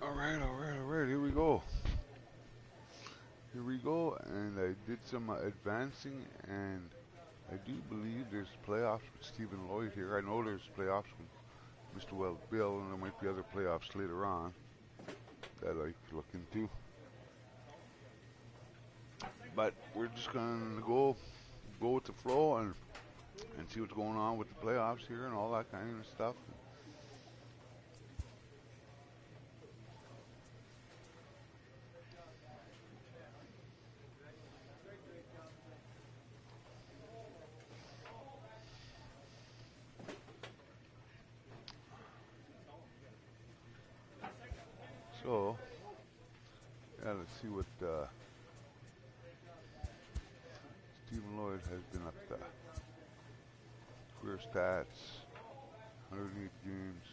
Alright, here we go. Here we go, and I did some advancing, and I do believe there's playoffs with Stephen Lloyd here. I know there's playoffs with Mr. Well Bill, and there might be other playoffs later on that I could look into. But we're just gonna go with the flow and see what's going on with the playoffs here and all that kind of stuff. So, yeah, let's see what Stephen Lloyd has been up to. Career stats, 108 games,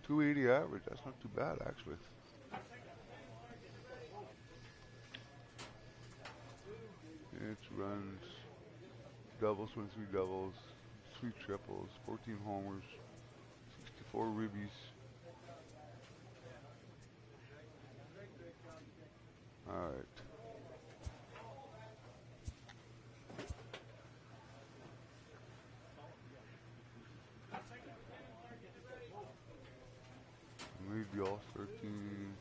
280 average. That's not too bad, actually. Hits, runs, doubles, 23 doubles, 3 triples, 14 homers, 64 ribbies. Alright. Made the All-Star team.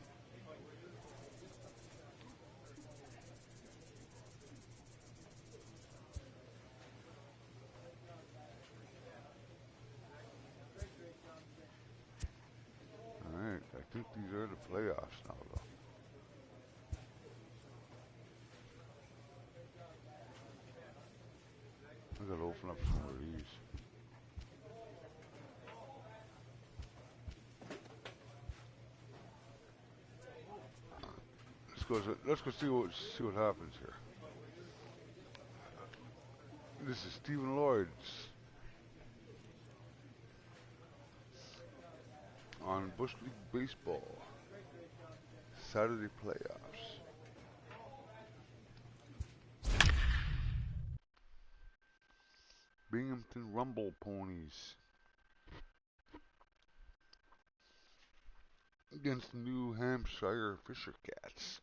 Alright, I think these are the playoffs now, though. I gotta open up some of these. Let's go see what happens here. This is Stephen Lloyd's on Bush League Baseball Saturday playoffs. Binghamton Rumble Ponies against New Hampshire Fisher Cats.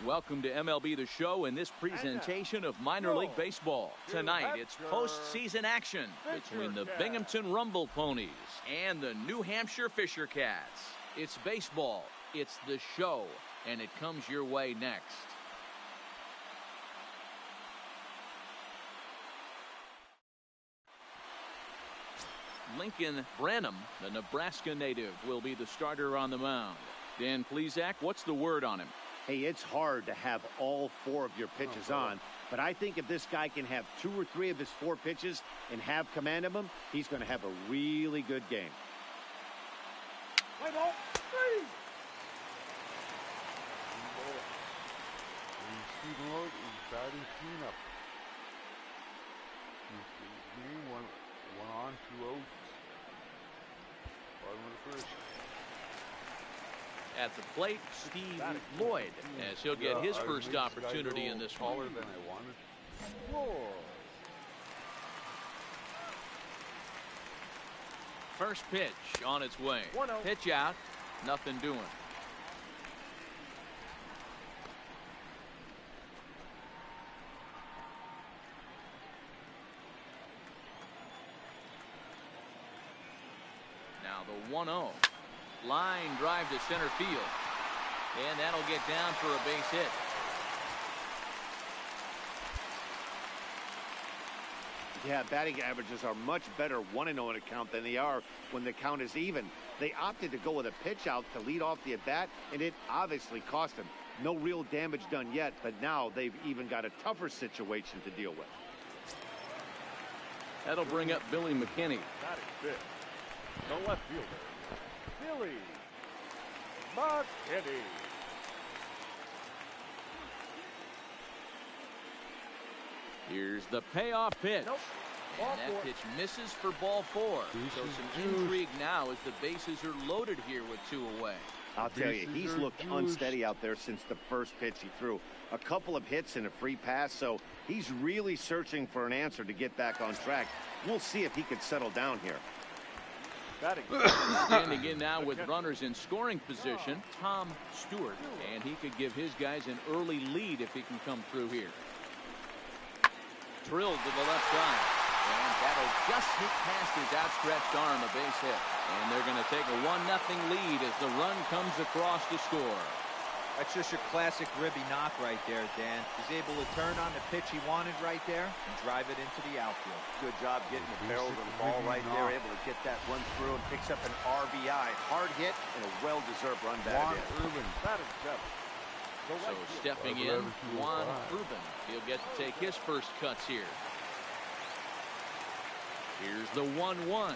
Welcome to MLB The Show and this presentation of minor league baseball. Tonight, it's postseason action between the Binghamton Rumble Ponies and the New Hampshire Fisher Cats. It's baseball, it's the show, and it comes your way next. Lincoln Branham, the Nebraska native, will be the starter on the mound. Dan Plesac, what's the word on him? Hey, it's hard to have all 4 of your pitches on, but I think if this guy can have 2 or 3 of his 4 pitches and have command of them, he's going to have a really good game. Play ball, 3. Stephen Lloyd is batting cleanup. Game one on, 2 outs. Bottom of the first. At the plate, Steve Lloyd, as he'll get his first opportunity in this one. Taller than I wanted. First pitch on its way. 1-0. Pitch out. Nothing doing. Now the 1-0. Line drive to center field. And that'll get down for a base hit. Yeah, batting averages are much better 1-0 in a count than they are when the count is even. They opted to go with a pitch out to lead off the at-bat, and it obviously cost them. No real damage done yet, but now they've even got a tougher situation to deal with. That'll bring up Billy McKinney. Batting fifth, the left fielder, Billy McKinney. Here's the payoff pitch. Nope. Ball And that four. pitch misses for ball 4. So some intrigue now as the bases are loaded here with 2 away. I'll tell you, he's looked juiced. unsteady out there since the first pitch he threw. A couple of hits and a free pass, so he's really searching for an answer to get back on track. We'll see if he could settle down here. Batting Standing in now with runners in scoring position, Tom Stewart. And he could give his guys an early lead if he can come through here. Drilled to the left side. And that'll just hit past his outstretched arm, a base hit. And they're going to take a 1-0 lead as the run comes across to score. That's just your classic Ribby knock right there, Dan. He's able to turn on the pitch he wanted right there and drive it into the outfield. Good job getting the barrel of the ball right there, able to get that run through and picks up an RBI. Hard hit and a well-deserved run back in. batting seventh, the So right fielder, stepping in, Juan Urban. He'll get to take his first cuts here. Here's the 1-1.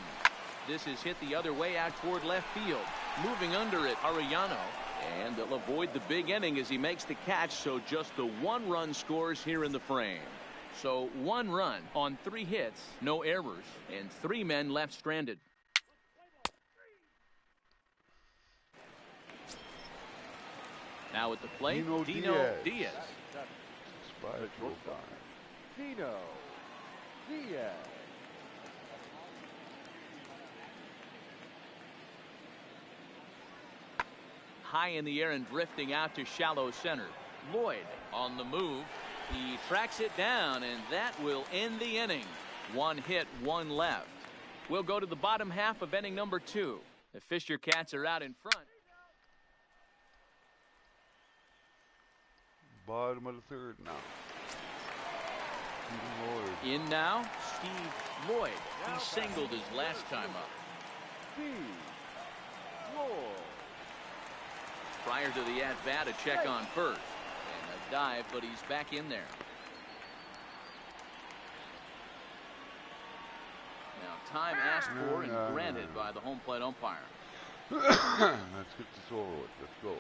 This is hit the other way out toward left field. Moving under it, Arellano. And they'll avoid the big inning as he makes the catch, so just the 1 run scores here in the frame. So 1 run on 3 hits, no errors, and 3 men left stranded. Now at the plate, Dino Diaz. Dino Diaz. High in the air and drifting out to shallow center. Lloyd on the move. He tracks it down, and that will end the inning. 1 hit, 1 left. We'll go to the bottom half of inning number 2. The Fisher Cats are out in front. Bottom of the 3rd now. Steve Lloyd. In now, Steve Lloyd. He singled his last time up. Steve Lloyd. Prior to the at-bat, a check on first. And a dive, but he's back in there. Now, time asked for and granted by the home plate umpire. Let's get this over with. Let's go.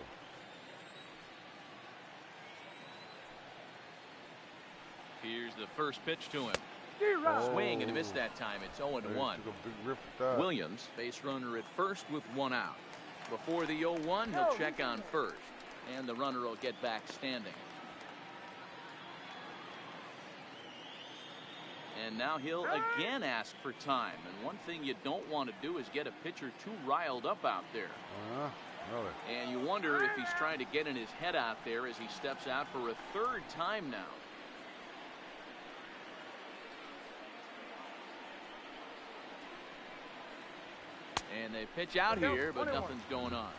Here's the first pitch to him. D-Rod. Swing and a miss that time. It's 0-1. Took a big rip at that. Williams, base runner at first with 1 out. Before the 0-1, he'll check on first. And the runner will get back standing. And now he'll again ask for time. And one thing you don't want to do is get a pitcher too riled up out there. Really? And you wonder if he's trying to get in his head out there as he steps out for a 3rd time now. And they pitch out here, but nothing's going on.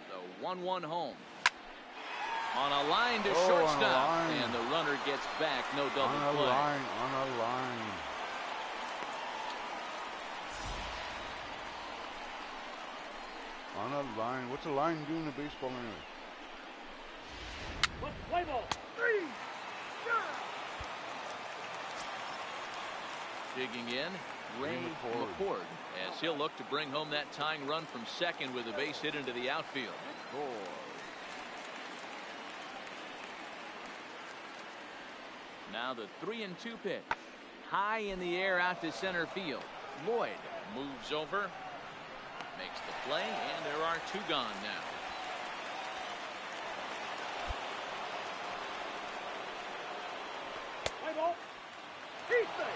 The 1-1 home. On a line to shortstop. And the runner gets back. No double play. On a line. On a line. What's a line doing in baseball anyway? Play ball. 3. Digging in, Ray McCord, as he'll look to bring home that tying run from second with a base hit into the outfield. Now the 3-2 pitch. High in the air out to center field. Lloyd moves over. Makes the play, and there are two gone now. Play ball. He's there.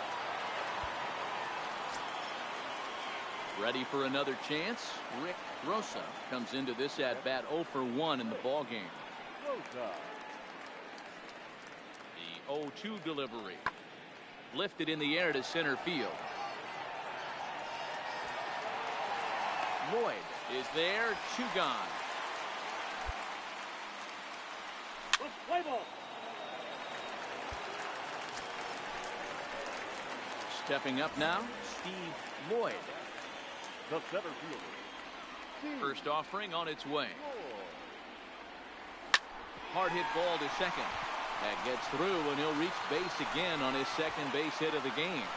Ready for another chance. Rick Rosa comes into this at bat 0 for 1 in the ball game. Rosa. The 0-2 delivery. Lifted in the air to center field. Lloyd is there. Two gone. Let's play ball. Stepping up now, Steve Lloyd. The center fielder. First offering on its way. Hard hit ball to second. That gets through, and he'll reach base again on his second base hit of the game.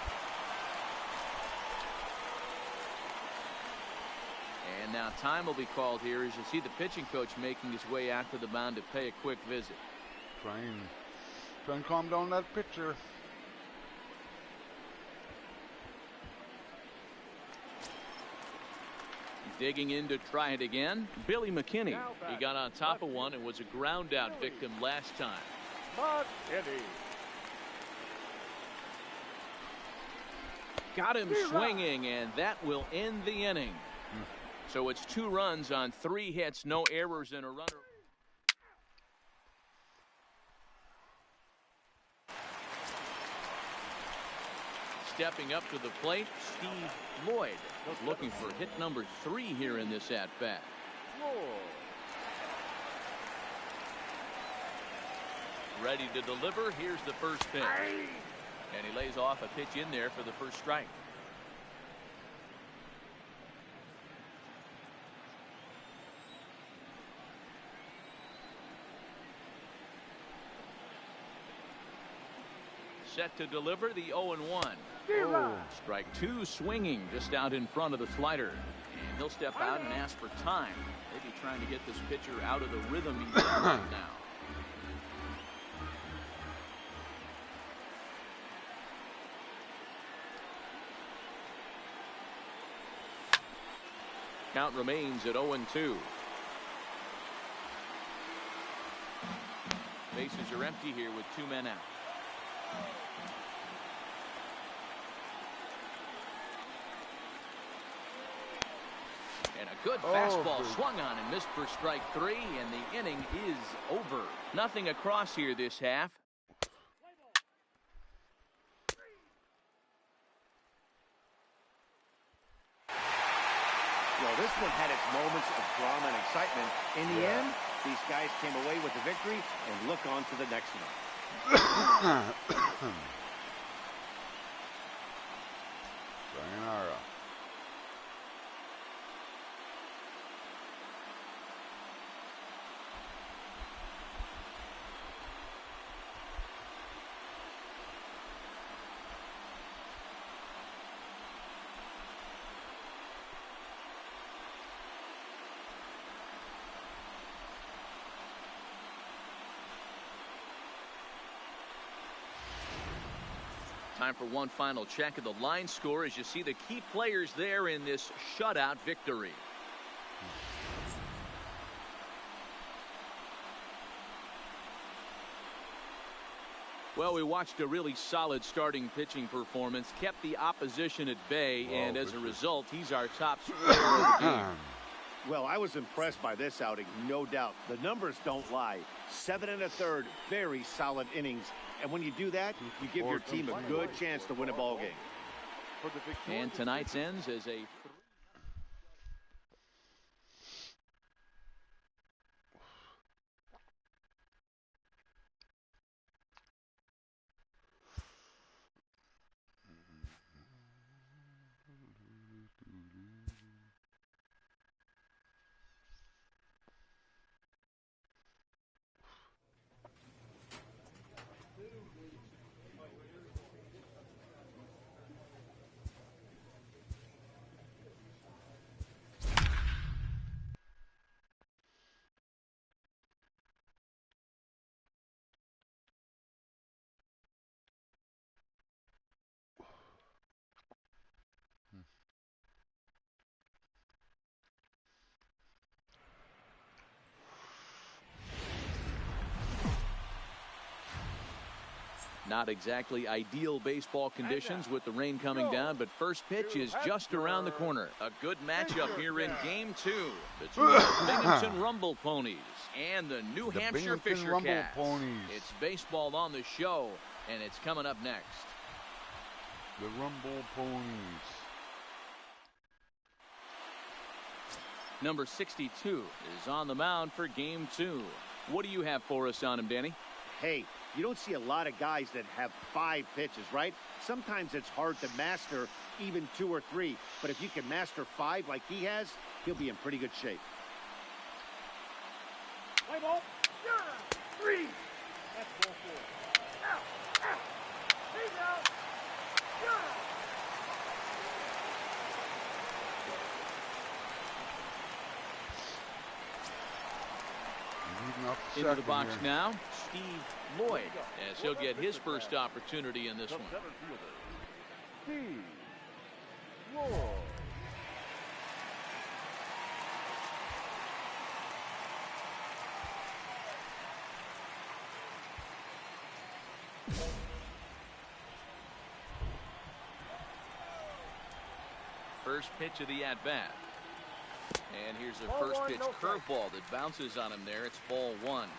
And now time will be called here as you see the pitching coach making his way out to the mound to pay a quick visit. Try and calm down that pitcher. Digging in to try it again. Billy McKinney. He got on top of one and was a ground out victim last time. McKinney. Got him swinging, and that will end the inning. So it's 2 runs on 3 hits, no errors, and a runner. Stepping up to the plate, Steve Lloyd is looking for hit number 3 here in this at-bat. Ready to deliver. Here's the first pitch. And he lays off a pitch in there for the first strike. Set to deliver the 0-1. Strike 2 swinging just out in front of the slider. And he'll step out and ask for time. Maybe trying to get this pitcher out of the rhythm he's in right now. Count remains at 0-2. Bases are empty here with 2 men out. And a good fastball swung on and missed for strike 3, and the inning is over. Nothing across here this half. Well, this one had its moments of drama and excitement. In the end, these guys came away with the victory and look on to the next one. Sayonara. Time for one final check of the line score as you see the key players there in this shutout victory. Well, we watched a really solid starting pitching performance, kept the opposition at bay, and as a result, he's our top scorer of the game. Well, I was impressed by this outing, no doubt. The numbers don't lie. 7 1/3, very solid innings. And when you do that, you give your team a good chance to win a ball game. And tonight's ends as a Not exactly ideal baseball conditions with the rain coming down, but first pitch is just around the corner. A good matchup here in Game 2 between the Binghamton Rumble Ponies and the New Hampshire Fisher Cats. It's baseball on the show, and it's coming up next. The Rumble Ponies. Number 62 is on the mound for Game 2. What do you have for us on him, Danny? Hey, you don't see a lot of guys that have 5 pitches, right? Sometimes it's hard to master even 2 or 3. But if you can master 5 like he has, he'll be in pretty good shape. Play ball. 3. That's ball 4. Out. He's out. Into the box now, Steve Lloyd, as he'll get his first opportunity in this one. Steve Lloyd. First pitch of the at-bat. And here's a first pitch curveball that bounces on him there. It's ball 1.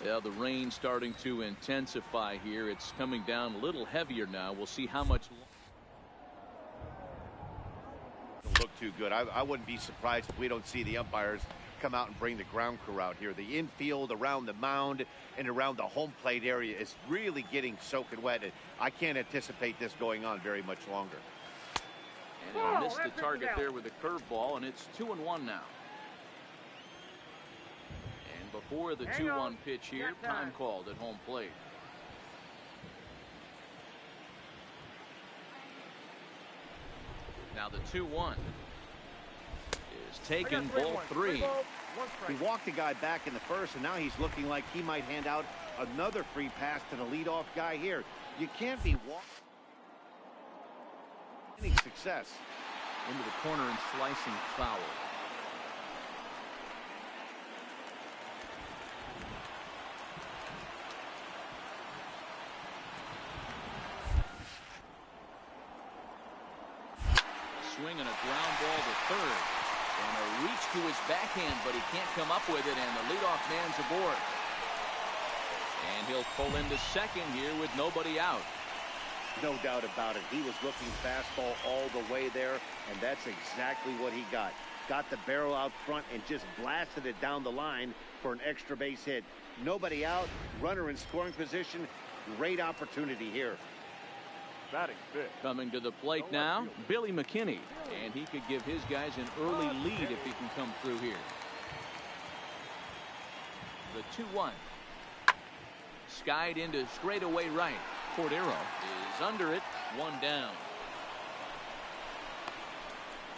Yeah, the rain starting to intensify here. It's coming down a little heavier now. We'll see how much. Don't look too good. I wouldn't be surprised if we don't see the umpires come out and bring the ground crew out here. The infield around the mound and around the home plate area is really getting soaking wet. I can't anticipate this going on very much longer. And he missed the target there with a curveball, and it's 2-1 now. And before the 2-1 pitch here, time called at home plate. Now the 2-1 is taken, ball 3. He walked the guy back in the first, and now he's looking like he might hand out another free pass to the leadoff guy here. You can't be walking. Success. Into the corner and slicing foul. Swing and a ground ball to third. And a reach to his backhand, but he can't come up with it, and the leadoff man's aboard. And he'll pull into second here with nobody out. No doubt about it. He was looking fastball all the way there, and that's exactly what he got. Got the barrel out front and just blasted it down the line for an extra base hit. Nobody out, runner in scoring position. Great opportunity here. Batting fifth. Coming to the plate now, Billy McKinney, and he could give his guys an early lead if he can come through here. The 2-1. Skied into straightaway right. Cordero is under it, 1 down.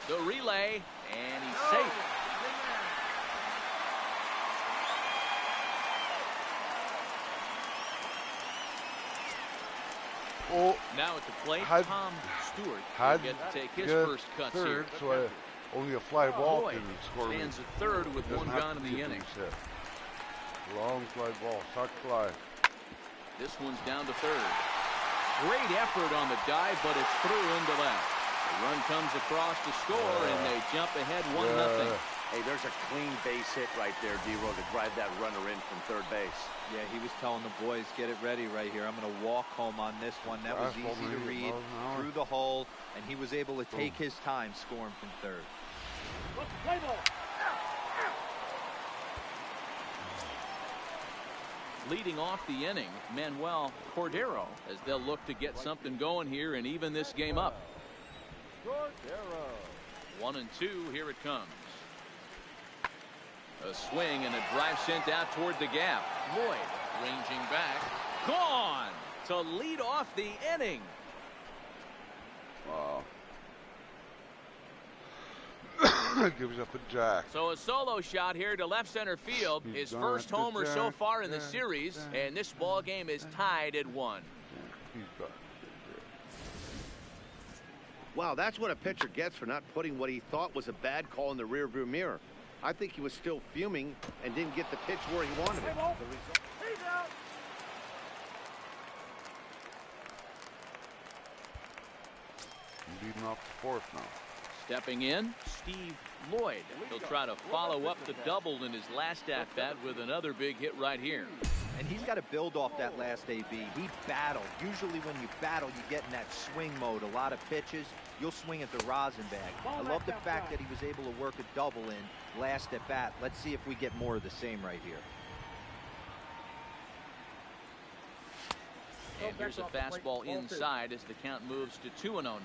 The relay, and he's safe. Oh, now at the plate, Tom Stewart will get to take his first cuts third, here. So only a fly ball Lloyd can score. stands at third with 1 gone in the inning. Long fly ball, sock fly. This one's down to third. Great effort on the dive, but it's through into left. The run comes across to score, and they jump ahead 1-0. Hey, there's a clean base hit right there, D-Row, to drive that runner in from third base. Yeah, he was telling the boys, get it ready right here. I'm going to walk home on this one. That was easy to read through the hole, and he was able to take his time scoring from third. Play ball. Leading off the inning, Manuel Cordero, as they'll look to get something going here and even this game up. Cordero. 1-2, here it comes. A swing and a drive sent out toward the gap. Lloyd ranging back. Gone to lead off the inning. Wow. Gives up a jack. So a solo shot here to left center field. His first homer so far in the series, and this ball game is tied at 1. Wow, that's what a pitcher gets for not putting what he thought was a bad call in the rearview mirror. I think he was still fuming and didn't get the pitch where he wanted it. off the fourth now. Stepping in, Steve Lloyd. He'll try to follow up the double in his last at-bat with another big hit right here. And he's got to build off that last AB. He battled. Usually when you battle, you get in that swing mode. A lot of pitches, you'll swing at the rosin bag. I love the fact that he was able to work a double in last at bat. Let's see if we get more of the same right here. And here's a fastball inside as the count moves to 2-0 now.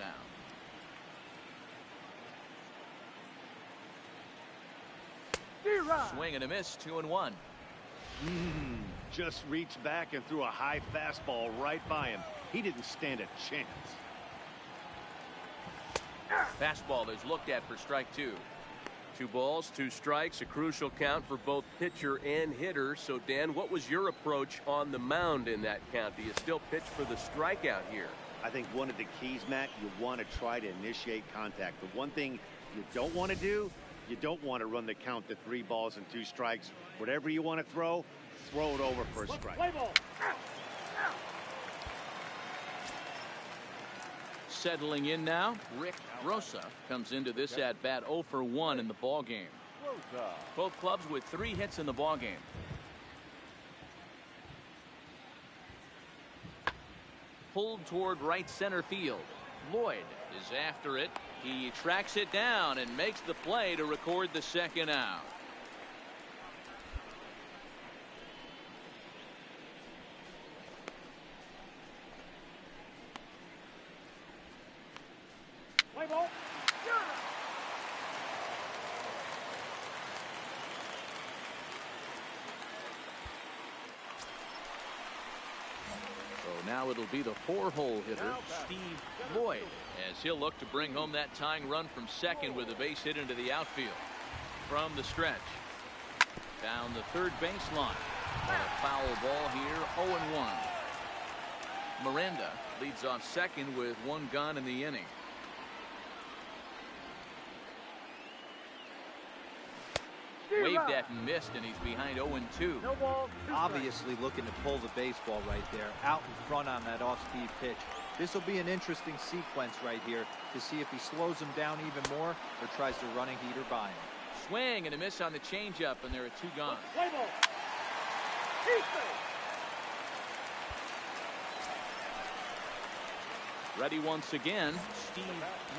Swing and a miss, 2-1. Just reached back and threw a high fastball right by him. He didn't stand a chance. Fastball is looked at for strike 2. 2 balls, 2 strikes, a crucial count for both pitcher and hitter. So, Dan, what was your approach on the mound in that count? Do you still pitch for the strikeout here? I think one of the keys, Matt, you want to try to initiate contact. The one thing you don't want to do, you don't want to run the count to 3 balls and 2 strikes. Whatever you want to throw it over for a strike. Settling in now, Rick Rosa comes into this at-bat 0 for 1 in the ball game. Both clubs with 3 hits in the ball game. Pulled toward right center field. Lloyd is after it. He tracks it down and makes the play to record the second out. Now it'll be the 4-hole hitter, Steve Lloyd, as he'll look to bring home that tying run from second with a base hit into the outfield. From the stretch, down the third baseline, on a foul ball here, 0-1. Miranda leads off second with 1 gone in the inning. Waved at and missed, and he's behind 0-2. Obviously looking to pull the baseball right there, out in front on that off-speed pitch. This will be an interesting sequence right here to see if he slows him down even more or tries to run a heater by him. Swing and a miss on the changeup, and there are 2 gone. Ready once again, Steve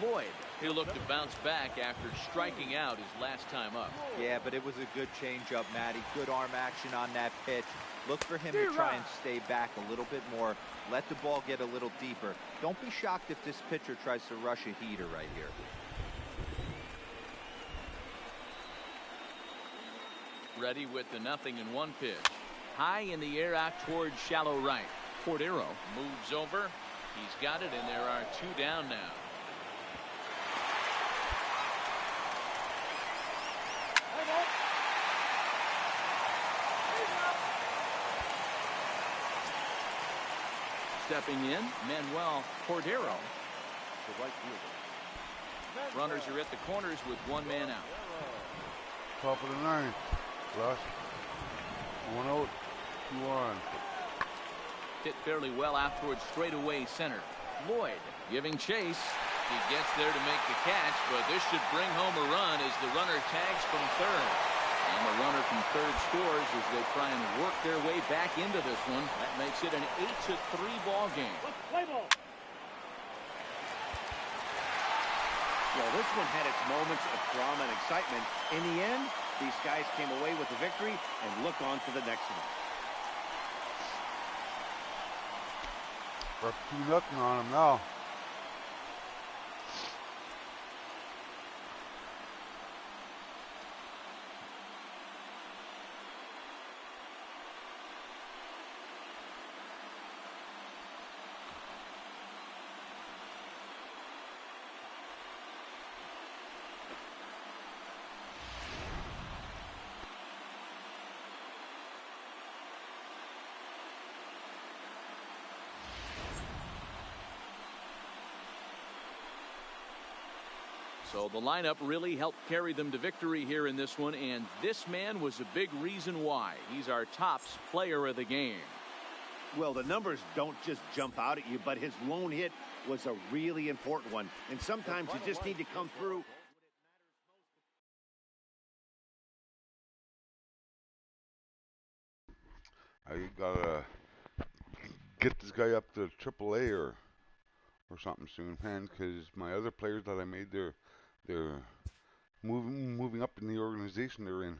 Lloyd. He'll look to bounce back after striking out his last time up. Yeah, but it was a good changeup, Matty. Good arm action on that pitch. Look for him to try and stay back a little bit more. Let the ball get a little deeper. Don't be shocked if this pitcher tries to rush a heater right here. Ready with the 0-1 pitch. High in the air out towards shallow right. Cordero moves over. He's got it, and there are 2 down now. Stepping in, Manuel Cordero. The right fielder. Runners are at the corners with 1 man out. Top of the 9th. Last 1 out, 2 on. Hit fairly well out towards straightaway center. Lloyd giving chase. He gets there to make the catch, but this should bring home a run as the runner tags from third. And the runner from third scores as they try and work their way back into this one. That makes it an 8-3 ball game. Well, this one had its moments of drama and excitement. In the end, these guys came away with the victory and look on to the next one. We're 2-0 on him now. So the lineup really helped carry them to victory here in this one, and this man was a big reason why. He's our tops player of the game. Well, the numbers don't just jump out at you, but his lone hit was a really important one. And sometimes you just need to come through. I gotta get this guy up to AAA or something soon, man, because my other players that I made, they're moving up in the organization they're in.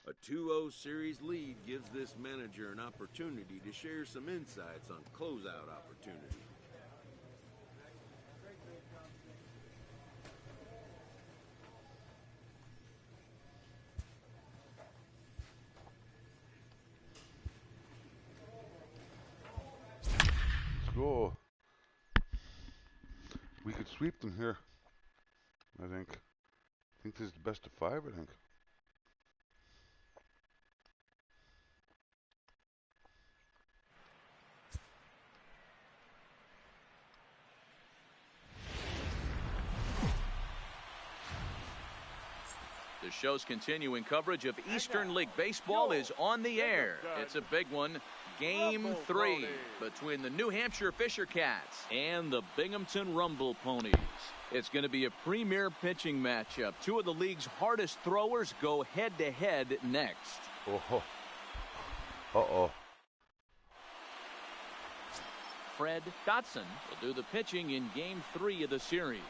A 2-0 series lead gives this manager an opportunity to share some insights on closeout opportunity. Let's go. We could sweep them here, I think. I think this is the best of 5, I think. The show's continuing coverage of Eastern League Baseball is on the air. It's a big one. Game 3 between the New Hampshire Fisher Cats and the Binghamton Rumble Ponies. It's going to be a premier pitching matchup. Two of the league's hardest throwers go head-to-head next. Oh. Uh-oh. Fred Dotson will do the pitching in Game 3 of the series.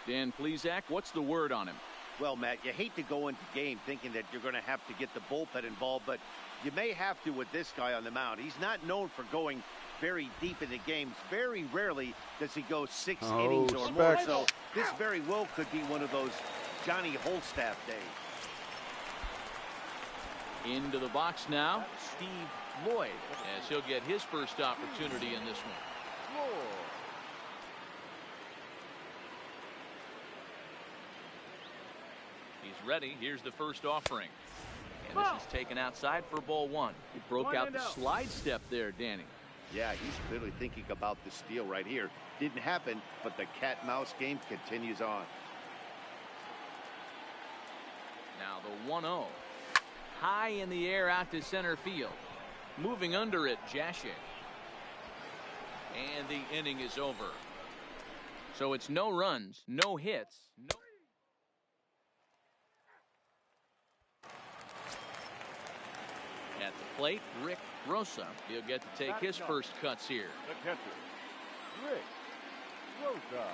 Dan Plesac, what's the word on him? Well, Matt, you hate to go into game thinking that you're going to have to get the bullpen involved, but you may have to with this guy on the mound. He's not known for going very deep into games. Very rarely does he go 6 innings or more. So this very well could be one of those Johnny Holstaff days. Into the box now, Steve Lloyd, as he'll get his first opportunity in this one. He's ready. Here's the first offering. And this is taken outside for ball 1. He broke out the slide step there, Danny. Yeah, he's clearly thinking about the steal right here. Didn't happen, but the cat-mouse game continues on. Now the 1-0. High in the air out to center field. Moving under it, Jashik. And the inning is over. So it's no runs, no hits, no. At the plate, Rick Rosa. He'll get to take his first cuts here. The catcher, Rick Rosa.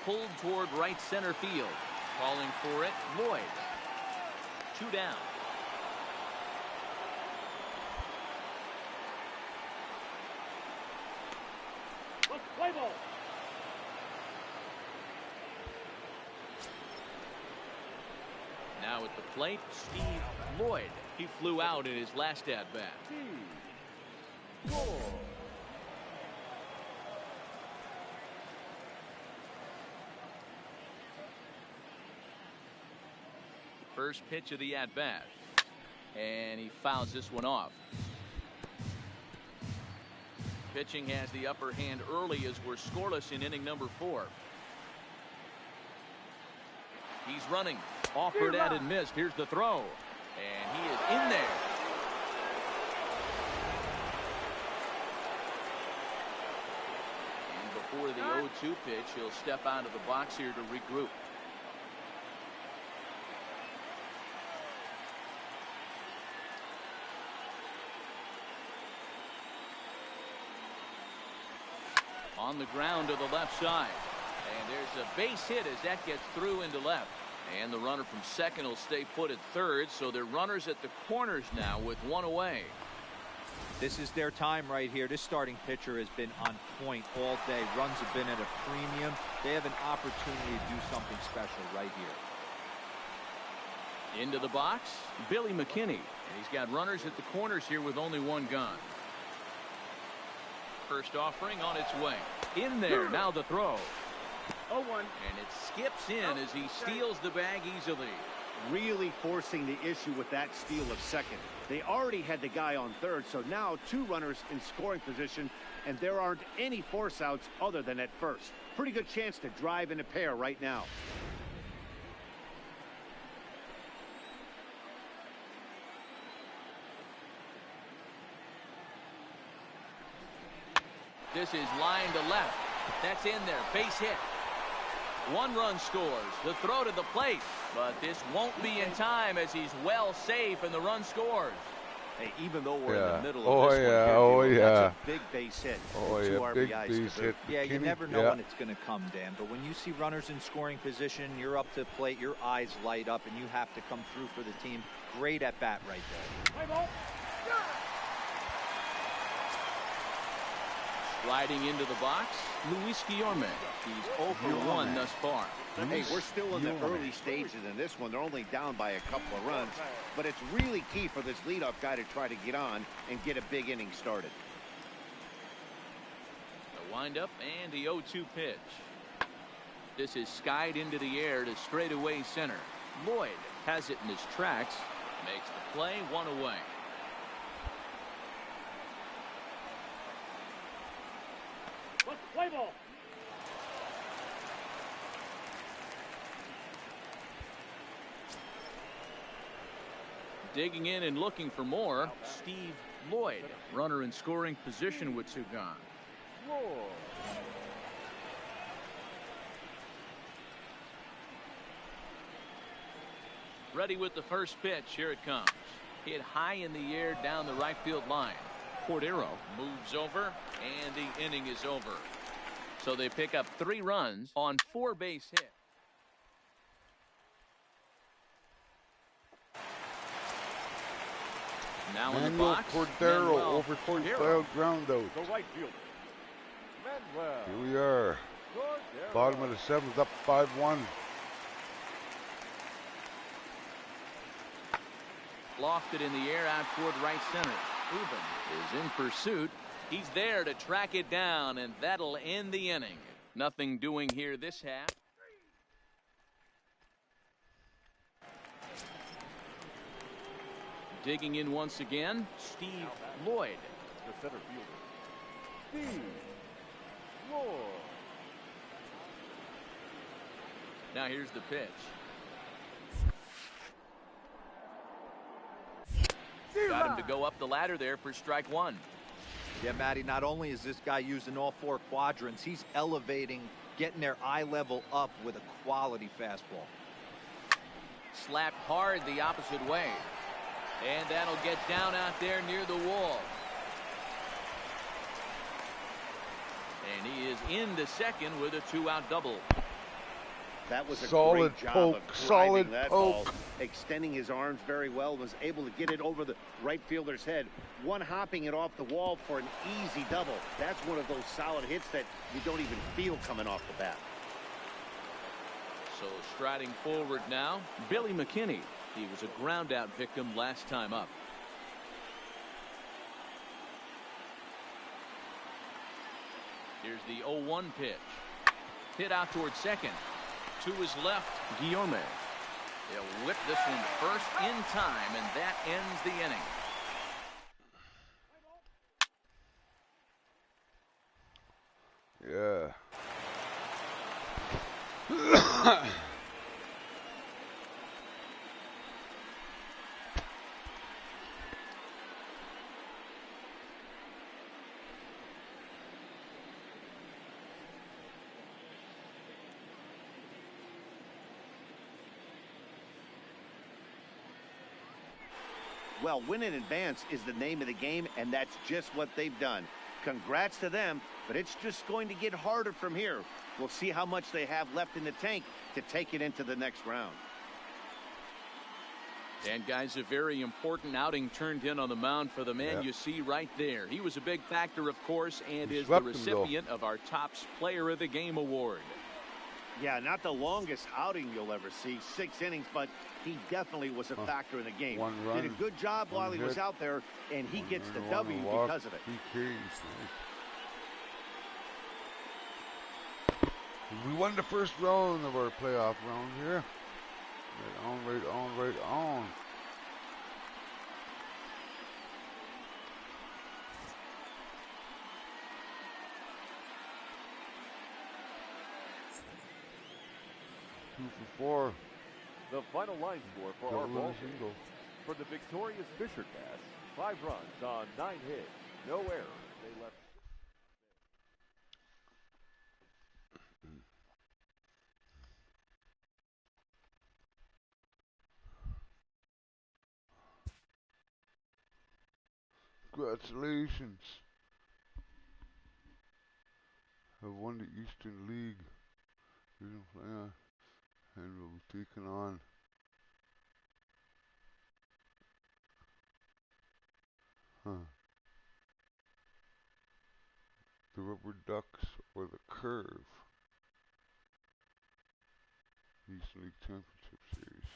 Pulled toward right center field. Calling for it, Lloyd. 2 down. Play ball. Now at the plate, Steve Lloyd. He flew out in his last at-bat. First pitch of the at-bat. And he fouls this one off. Pitching has the upper hand early as we're scoreless in inning number 4. He's running. Offered at and missed. Here's the throw. And he is in there. And before the 0-2 pitch, he'll step out of the box here to regroup. On the ground to the left side. And there's a base hit as that gets through into left. And the runner from second will stay put at third, so they're runners at the corners now with 1 away. This is their time right here. This starting pitcher has been on point all day. Runs have been at a premium. They have an opportunity to do something special right here. Into the box, Billy McKinney. And he's got runners at the corners here with only 1 gone. First offering on its way. In there, now the throw. 0-1. And it skips in as he steals the bag easily. Really forcing the issue with that steal of second. They already had the guy on third, so now 2 runners in scoring position, and there aren't any force outs other than at first. Pretty good chance to drive in a pair right now. This is line to left. That's in there. Base hit. 1 run scores. The throw to the plate. But this won't be in time as he's well safe and the run scores. Hey, even though we're in the middle Oh, of this yeah. one Oh, here, yeah. that's a big base hit. Oh, Two yeah, big RBIs base to hit. boot. Yeah, you McKinney, never know yeah. when it's going to come, Dan. But when you see runners in scoring position, you're up to the plate, your eyes light up, and you have to come through for the team. Great at bat right there. Sliding into the box, Luis Guillorme. He's 0 for 1 thus far. Hey, we're still in the early stages in this one. They're only down by a couple of runs, but it's really key for this leadoff guy to try to get on and get a big inning started. The windup and the 0-2 pitch. This is skied into the air to straightaway center. Lloyd has it in his tracks, makes the play, 1 away. Play ball. Digging in and looking for more, Steve Lloyd. Runner in scoring position with 2 gone. Ready with the first pitch. Here it comes. Hit high in the air down the right field line. Cordero moves over, and the inning is over. So they pick up 3 runs on 4 base hits. Now in the Manuel box, Cordero Manuel over 2 Cordero. foul ground out. The right fielder. Manuel. Here we are. Cordero. Bottom of the 7th, up 5-1. Lofted in the air out toward right center. Ruben is in pursuit. He's there to track it down, and that'll end the inning. Nothing doing here this half. Digging in once again, Steve Lloyd. The center fielder. Steve Lloyd. Now here's the pitch. Got him to go up the ladder there for strike 1. Yeah, Matty, not only is this guy using all 4 quadrants, he's elevating, getting their eye level up with a quality fastball. Slapped hard the opposite way. And that'll get down out there near the wall. And he is into second with a 2-out double. That was a Solid great job poke, of solid driving that poke. ball, extending his arms very well, was able to get it over the right fielder's head, one-hopping it off the wall for an easy double. That's one of those solid hits that you don't even feel coming off the bat. So striding forward now, Billy McKinney. He was a ground-out victim last time up. Here's the 0-1 pitch. Hit out towards second. To his left, Guillorme. He'll whip this one first in time, and that ends the inning. Yeah. Well, win in advance is the name of the game, and that's just what they've done. Congrats to them, but it's just going to get harder from here. We'll see how much they have left in the tank to take it into the next round. And guys, a very important outing turned in on the mound for the man you see right there. He was a big factor, of course, and is the recipient of our Topps Player of the Game award. Yeah, not the longest outing you'll ever see, 6 innings, but he definitely was a factor in the game. Did a good job while he was out there, and he gets the W because of it. We won the first round of our playoff round here. Right on, right on, right on. Two for 4. The final line score for our ball game. For the victorious Fisher Cats, 5 runs on 9 hits, no errors. They left Congratulations. Have won the Eastern League. And we'll be taking on the Rubber Ducks or the Curve. Eastern League Championship Series.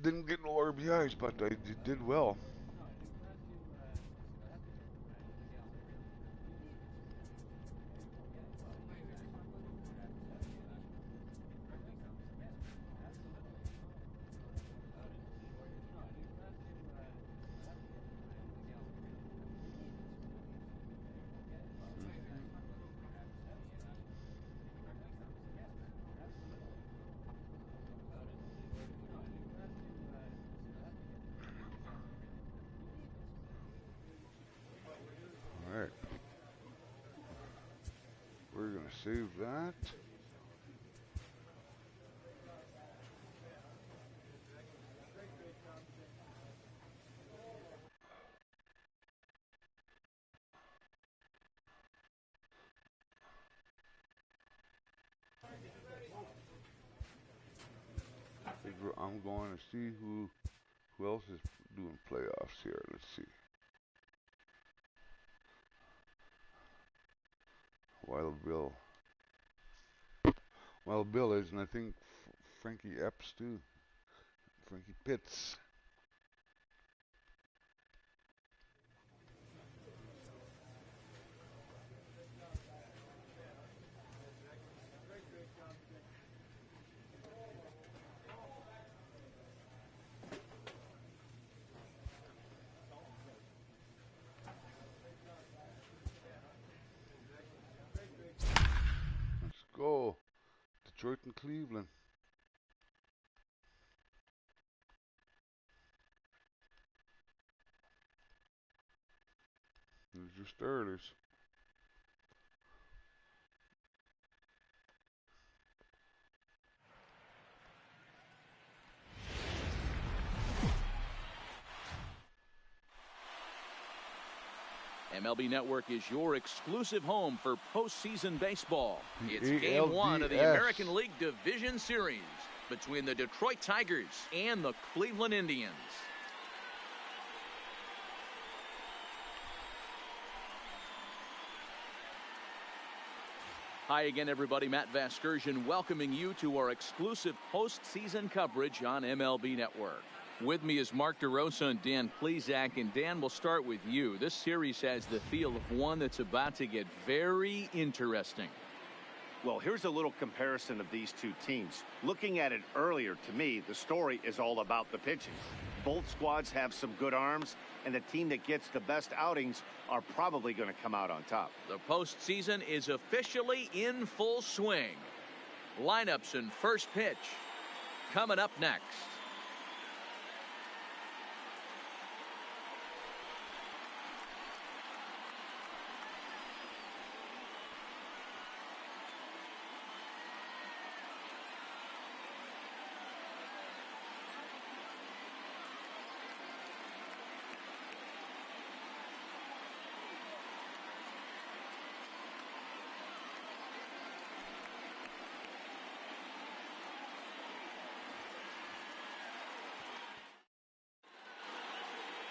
Didn't get no RBIs, but I did well. Alright. We're going to save that. I'm going to see who else is doing playoffs here. Let's see. Wild Bill is, and I think Frankie Epps too. Frankie Pitts. Let's go. Detroit and Cleveland. There's your starters. MLB Network is your exclusive home for postseason baseball. It's Game 1 of the American League Division Series between the Detroit Tigers and the Cleveland Indians. Hi again, everybody. Matt Vasgersian welcoming you to our exclusive postseason coverage on MLB Network. With me is Mark DeRosa and Dan Plesac. And Dan, we'll start with you. This series has the feel of one that's about to get very interesting. Well, here's a little comparison of these two teams. Looking at it earlier, to me, the story is all about the pitching. Both squads have some good arms, and the team that gets the best outings are probably going to come out on top. The postseason is officially in full swing. Lineups and first pitch coming up next.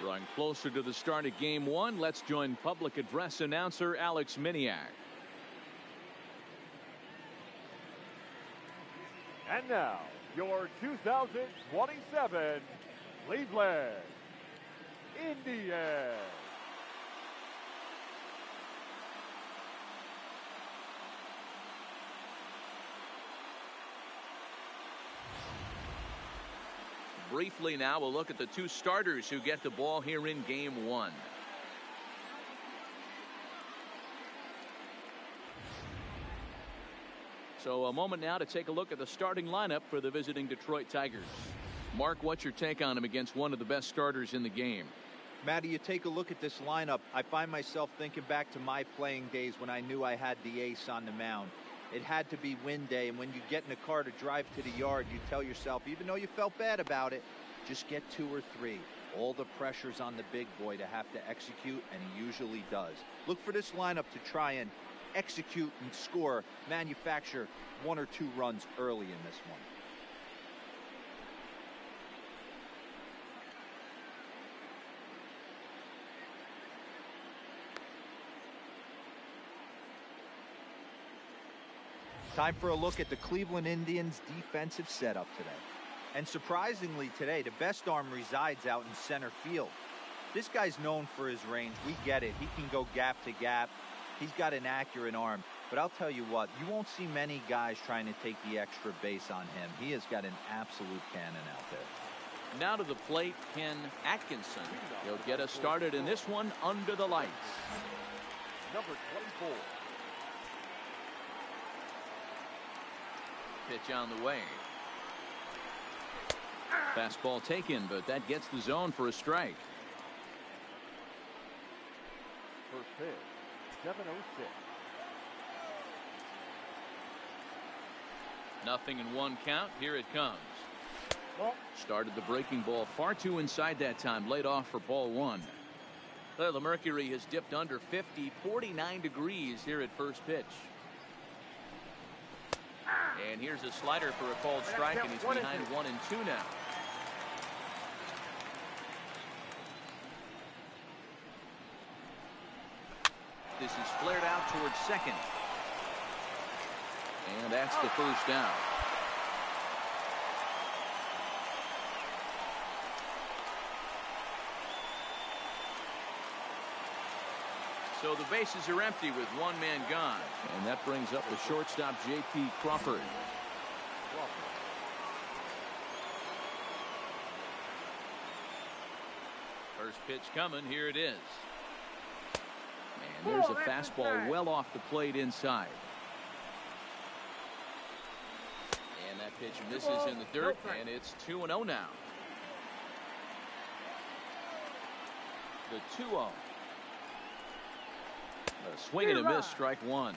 Drawing closer to the start of Game 1, let's join public address announcer Alex Miniak. And now, your 2027 Cleveland Indians. Briefly now, we'll look at the two starters who get the ball here in Game 1. So a moment now to take a look at the starting lineup for the visiting Detroit Tigers. Mark, what's your take on him against one of the best starters in the game? Matty, you take a look at this lineup. I find myself thinking back to my playing days when I knew I had the ace on the mound. It had to be wind day, and when you get in the car to drive to the yard, you tell yourself, even though you felt bad about it, just get 2 or 3. All the pressure's on the big boy to have to execute, and he usually does. Look for this lineup to try and execute and score, manufacture 1 or 2 runs early in this one. Time for a look at the Cleveland Indians' defensive setup today. And surprisingly today, the best arm resides out in center field. This guy's known for his range. We get it. He can go gap to gap. He's got an accurate arm. But I'll tell you what, you won't see many guys trying to take the extra base on him. He has got an absolute cannon out there. Now to the plate, Ken Atkinson. He'll get us started in this one under the lights. Number 24. Pitch on the way. Fastball taken, but that gets the zone for a strike. First pitch, 7:06. Nothing in 1 count. Here it comes. Started the breaking ball far too inside that time. Laid off for ball 1. Well, the mercury has dipped under 50, 49 degrees here at first pitch. And here's a slider for a called strike, and he's behind 1-2 now. This is flared out towards second. And that's the first down. So the bases are empty with 1 man gone. And that brings up the shortstop, J.P. Crawford. First pitch coming. Here it is. And there's a fastball well off the plate inside. And that pitch misses in the dirt, and it's 2-0 now. The 2-0. A swing and a miss, strike 1.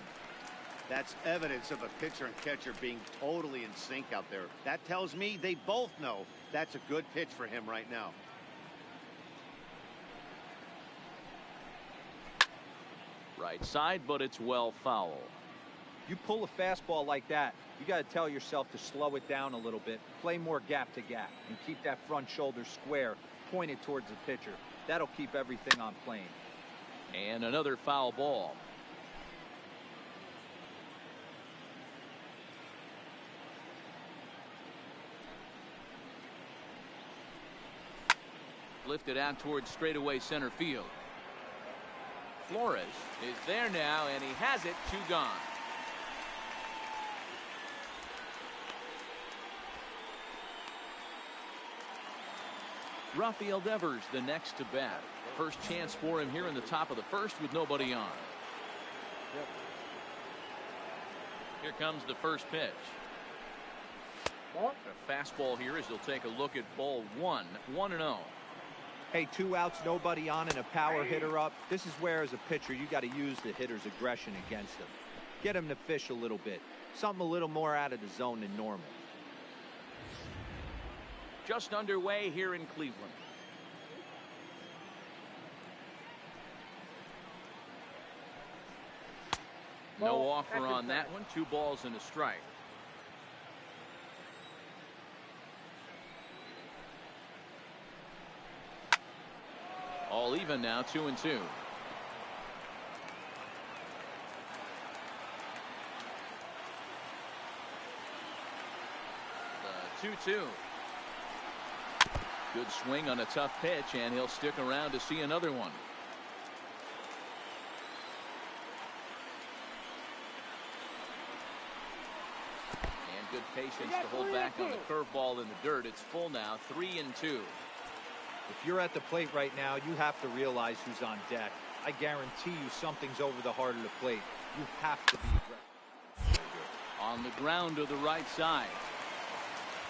That's evidence of a pitcher and catcher being totally in sync out there. That tells me they both know that's a good pitch for him right now. Right side, but it's well foul. You pull a fastball like that, you got to tell yourself to slow it down a little bit, play more gap to gap, and keep that front shoulder square, pointed towards the pitcher. That'll keep everything on plane. And another foul ball. Lifted out towards straightaway center field. Flores is there now, and he has it. 2 gone. Rafael Devers the next to bat. First chance for him here in the top of the first with nobody on. Here comes the first pitch. A fastball here as they'll take a look at ball 1. 1-0. Hey, 2 outs, nobody on, and a power hitter up. This is where, as a pitcher, you got to use the hitter's aggression against him. Get him to fish a little bit. Something a little more out of the zone than normal. Just underway here in Cleveland. No offer on that one. 2 balls and a strike. All even now, 2-2. The 2-2. Good swing on a tough pitch, and he'll stick around to see another one. And good patience to hold back on the curveball in the dirt. It's full now, 3-2. If you're at the plate right now, you have to realize who's on deck. I guarantee you something's over the heart of the plate. You have to be aggressive. On the ground to the right side.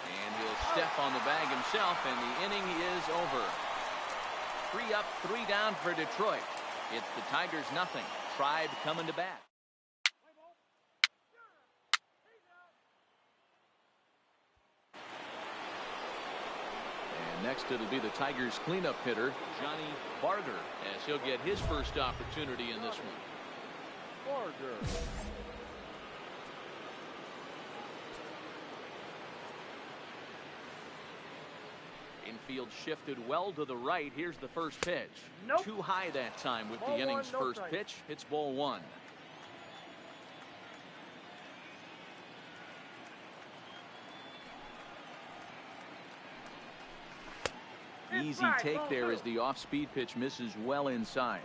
And he'll step on the bag himself, and the inning is over. 3 up, 3 down for Detroit. It's the Tigers nothing. Tribe coming to bat. Next, it'll be the Tigers cleanup hitter, Johnny Barger, as he'll get his first opportunity in this one. Barger. Infield shifted well to the right. Here's the first pitch. Nope. Too high that time with Ball the inning's one, no first strike. pitch. It's ball one. Easy right, take ball there two. as the off-speed pitch misses well inside.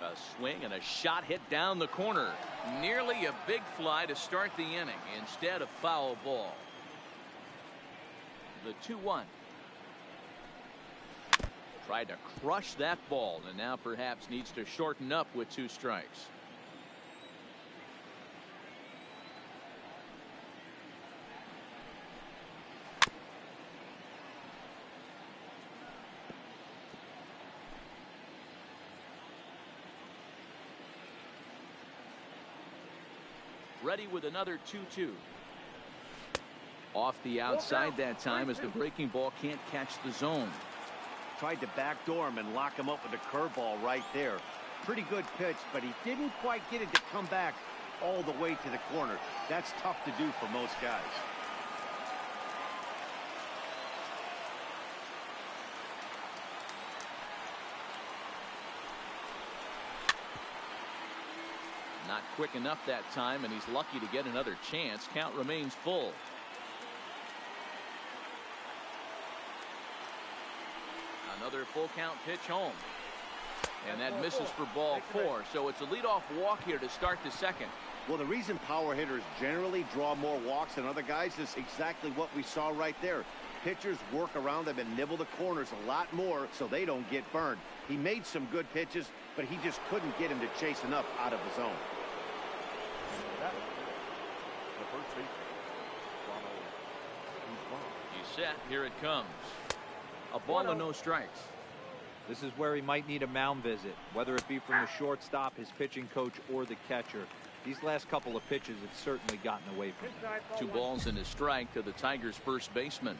A swing and a shot hit down the corner. Nearly a big fly to start the inning. Instead, a foul ball. The 2-1. Tried to crush that ball and now perhaps needs to shorten up with 2 strikes. Ready with another 2-2. Off the outside that time as the breaking ball can't catch the zone. Tried to backdoor him and lock him up with a curveball right there. Pretty good pitch, but he didn't quite get it to come back all the way to the corner. That's tough to do for most guys. Not quick enough that time, and he's lucky to get another chance. Count remains full. Another full count pitch home. And that misses for ball 4. So it's a leadoff walk here to start the second. Well, the reason power hitters generally draw more walks than other guys is exactly what we saw right there. Pitchers work around them and nibble the corners a lot more so they don't get burned. He made some good pitches, but he just couldn't get him to chase enough out of the zone. The first baseman. He's set. Here it comes. A ball and no strikes. This is where he might need a mound visit, whether it be from the shortstop, his pitching coach, or the catcher. These last couple of pitches have certainly gotten away from him. 2 balls and a strike to the Tigers' first baseman.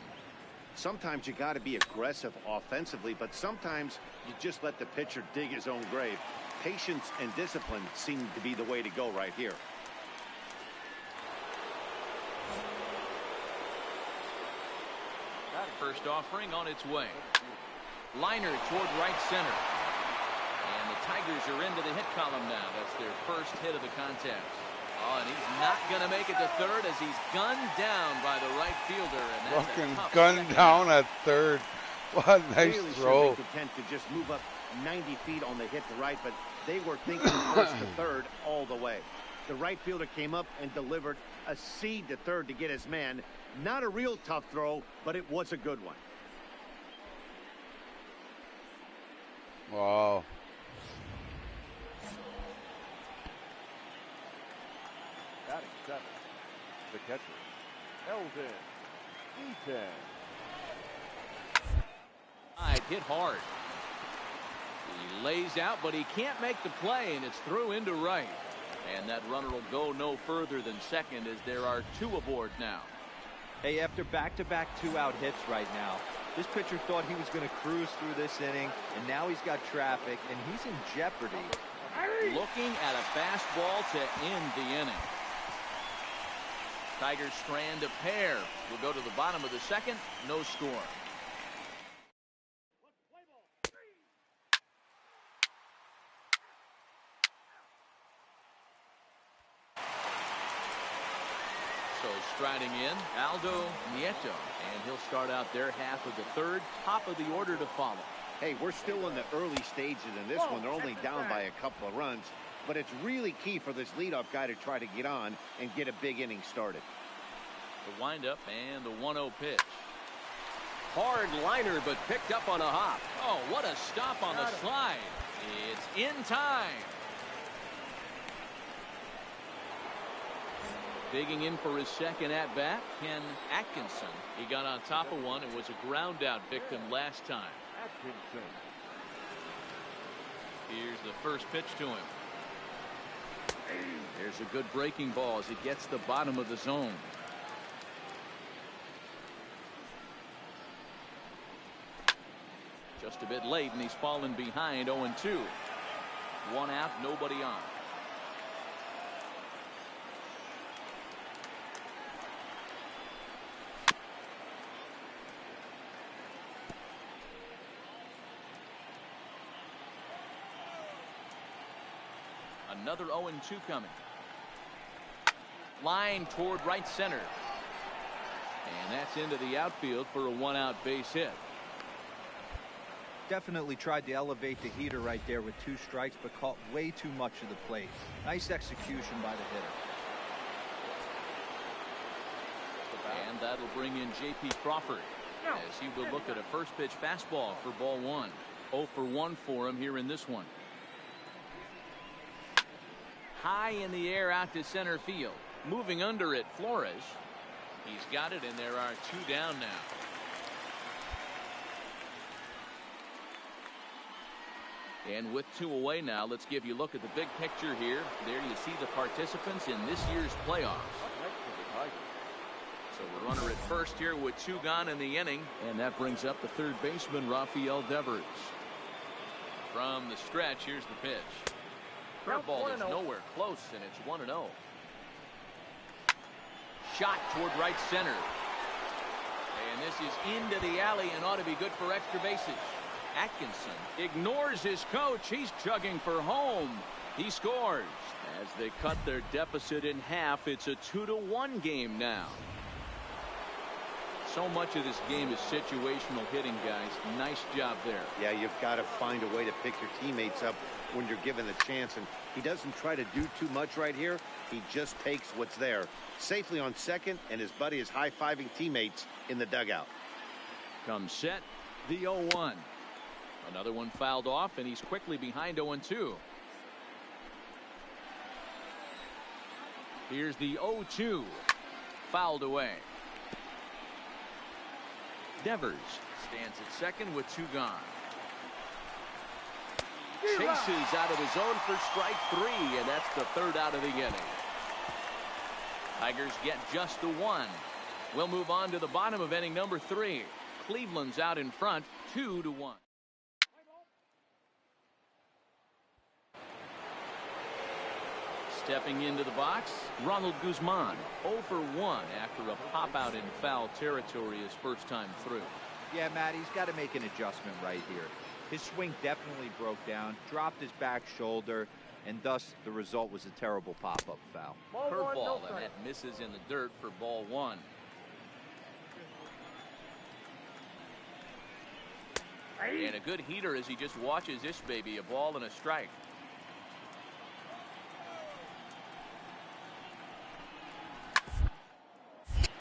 Sometimes you got to be aggressive offensively, but sometimes you just let the pitcher dig his own grave. Patience and discipline seem to be the way to go right here. First offering on its way. Liner toward right center. And the Tigers are into the hit column now. That's their first hit of the contest. Oh, and he's not going to make it to third as he's gunned down by the right fielder. And that's Fucking a tough gunned second. down at third. What a nice Really throw. should be content to just move up 90 feet on the hit to right, but they were thinking first to third all the way. The right fielder came up and delivered a seed to third to get his man. Not a real tough throw, but it was a good one. Wow. Batting 7. The catcher. Eldon. Eaton. Hit hard. He lays out, but he can't make the play, and it's through into right. And that runner will go no further than second as there are 2 aboard now. Hey, after back-to-back 2-out hits right now, this pitcher thought he was going to cruise through this inning, and now he's got traffic, and he's in jeopardy. Looking at a fastball to end the inning. Tigers strand a pair. We'll go to the bottom of the second. No score. So striding in, Aldo Nieto, and he'll start out their half of the third, top of the order to follow. Hey, we're still in the early stages in this one. They're only down by a couple of runs, but it's really key for this leadoff guy to try to get on and get a big inning started. The windup and the 1-0 pitch. Hard liner, but picked up on a hop. Oh, what a stop on the slide. It's in time. Digging in for his second at-bat, Ken Atkinson. He got on top of one and was a ground-out victim last time. Atkinson. Here's the first pitch to him. There's a good breaking ball as it gets the bottom of the zone. Just a bit late, and he's fallen behind 0-2. One out, nobody on. Another 0-2 coming. Line toward right center. And that's into the outfield for a one-out base hit. Definitely tried to elevate the heater right there with 2 strikes, but caught way too much of the plate. Nice execution by the hitter. And that'll bring in J.P. Crawford as he will look at a first pitch fastball for ball 1. 0 for 1 for him here in this one. High in the air out to center field. Moving under it, Flores. He's got it, and there are 2 down now. And with 2 away now, let's give you a look at the big picture here. There you see the participants in this year's playoffs. So the runner at first here with 2 gone in the inning. And that brings up the third baseman, Rafael Devers. From the stretch, here's the pitch. Curveball is nowhere close, and it's 1-0. Shot toward right center. And this is into the alley and ought to be good for extra bases. Atkinson ignores his coach. He's chugging for home. He scores. As they cut their deficit in half, it's a 2-1 game now. So much of this game is situational hitting, guys. Nice job there. Yeah, you've got to find a way to pick your teammates up when you're given the chance, and he doesn't try to do too much right here. He just takes what's there. Safely on second, and his buddy is high-fiving teammates in the dugout. Comes set, the 0-1. Another one fouled off, and he's quickly behind 0-2. Here's the 0-2. Fouled away. Devers stands at second with 2 gone. Chases out of his zone for strike 3, and that's the 3rd out of the inning. Tigers get just the 1. We'll move on to the bottom of inning number 3. Cleveland's out in front, 2-1. Stepping into the box, Ronald Guzman, 0 for 1 after a pop-out in foul territory his first time through. Yeah, Matt, he's got to make an adjustment right here. His swing definitely broke down, dropped his back shoulder, and thus the result was a terrible pop-up foul. Curveball, and that misses in the dirt for ball 1. And a good heater as he just watches this baby, a ball and a strike.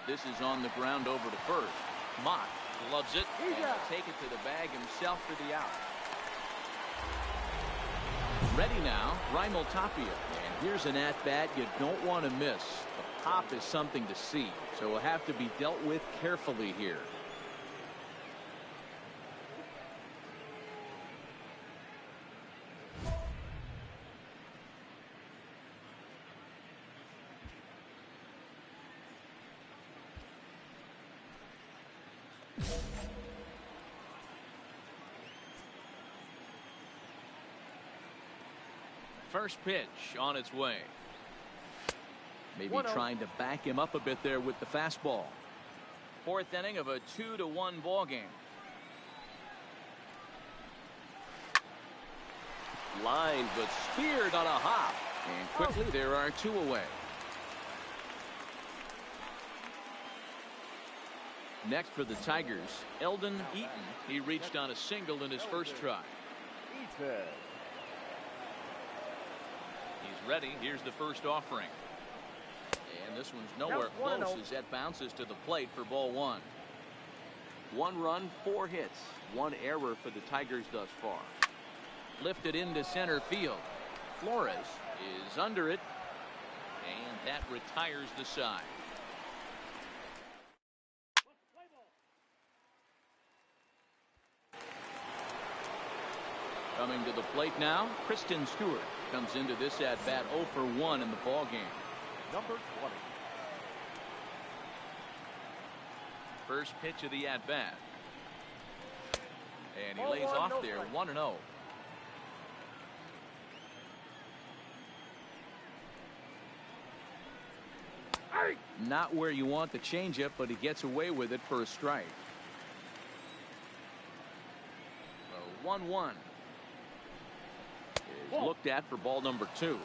This is on the ground over to first. Mott loves it, and he'll take it to the bag himself for the out. Ready now, Raimel Tapia. And here's an at-bat you don't want to miss. The pop is something to see, so it will have to be dealt with carefully here. First pitch on its way. Maybe trying to back him up a bit there with the fastball. 4th inning of a 2-1 ball game. Line but speared on a hop, and quickly there are 2 away. Next for the Tigers, Eldon Eaton. He reached on a single in his first try. He's ready. Here's the first offering. And this one's nowhere close as that bounces to the plate for ball 1. 1 run, 4 hits. 1 error for the Tigers thus far. Lifted into center field. Flores is under it. And that retires the side. Coming to the plate now, Kristen Stewart comes into this at-bat 0 for 1 in the ball game. Number 20. First pitch of the at-bat. And he lays off there, 1-0. Not where you want the changeup, but he gets away with it for a strike. 1-1 is looked at for ball number 2.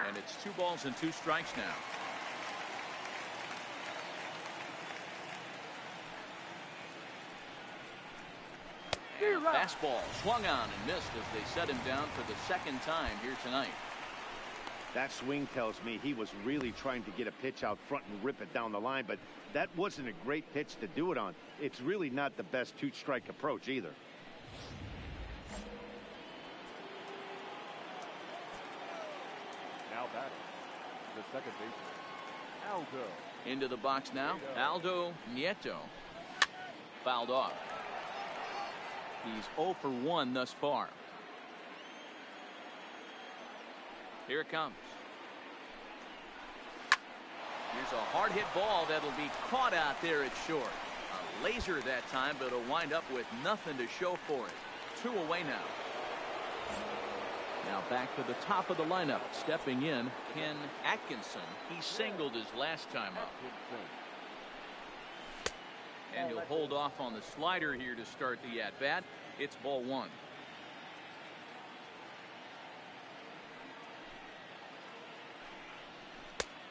And it's 2 balls and 2 strikes now. And fastball swung on and missed as they set him down for the 2nd time here tonight. That swing tells me he was really trying to get a pitch out front and rip it down the line, but that wasn't a great pitch to do it on. It's really not the best 2-strike approach either. Now batting, the second baseman, Aldo. Into the box now, Aldo Nieto. Fouled off. He's 0 for 1 thus far. Here it comes. Here's a hard hit ball that'll be caught out there at short. A laser that time, but it'll wind up with nothing to show for it. 2 away now. Now back to the top of the lineup. Stepping in, Ken Atkinson. He singled his last time up. And he'll hold off on the slider here to start the at-bat. It's ball 1.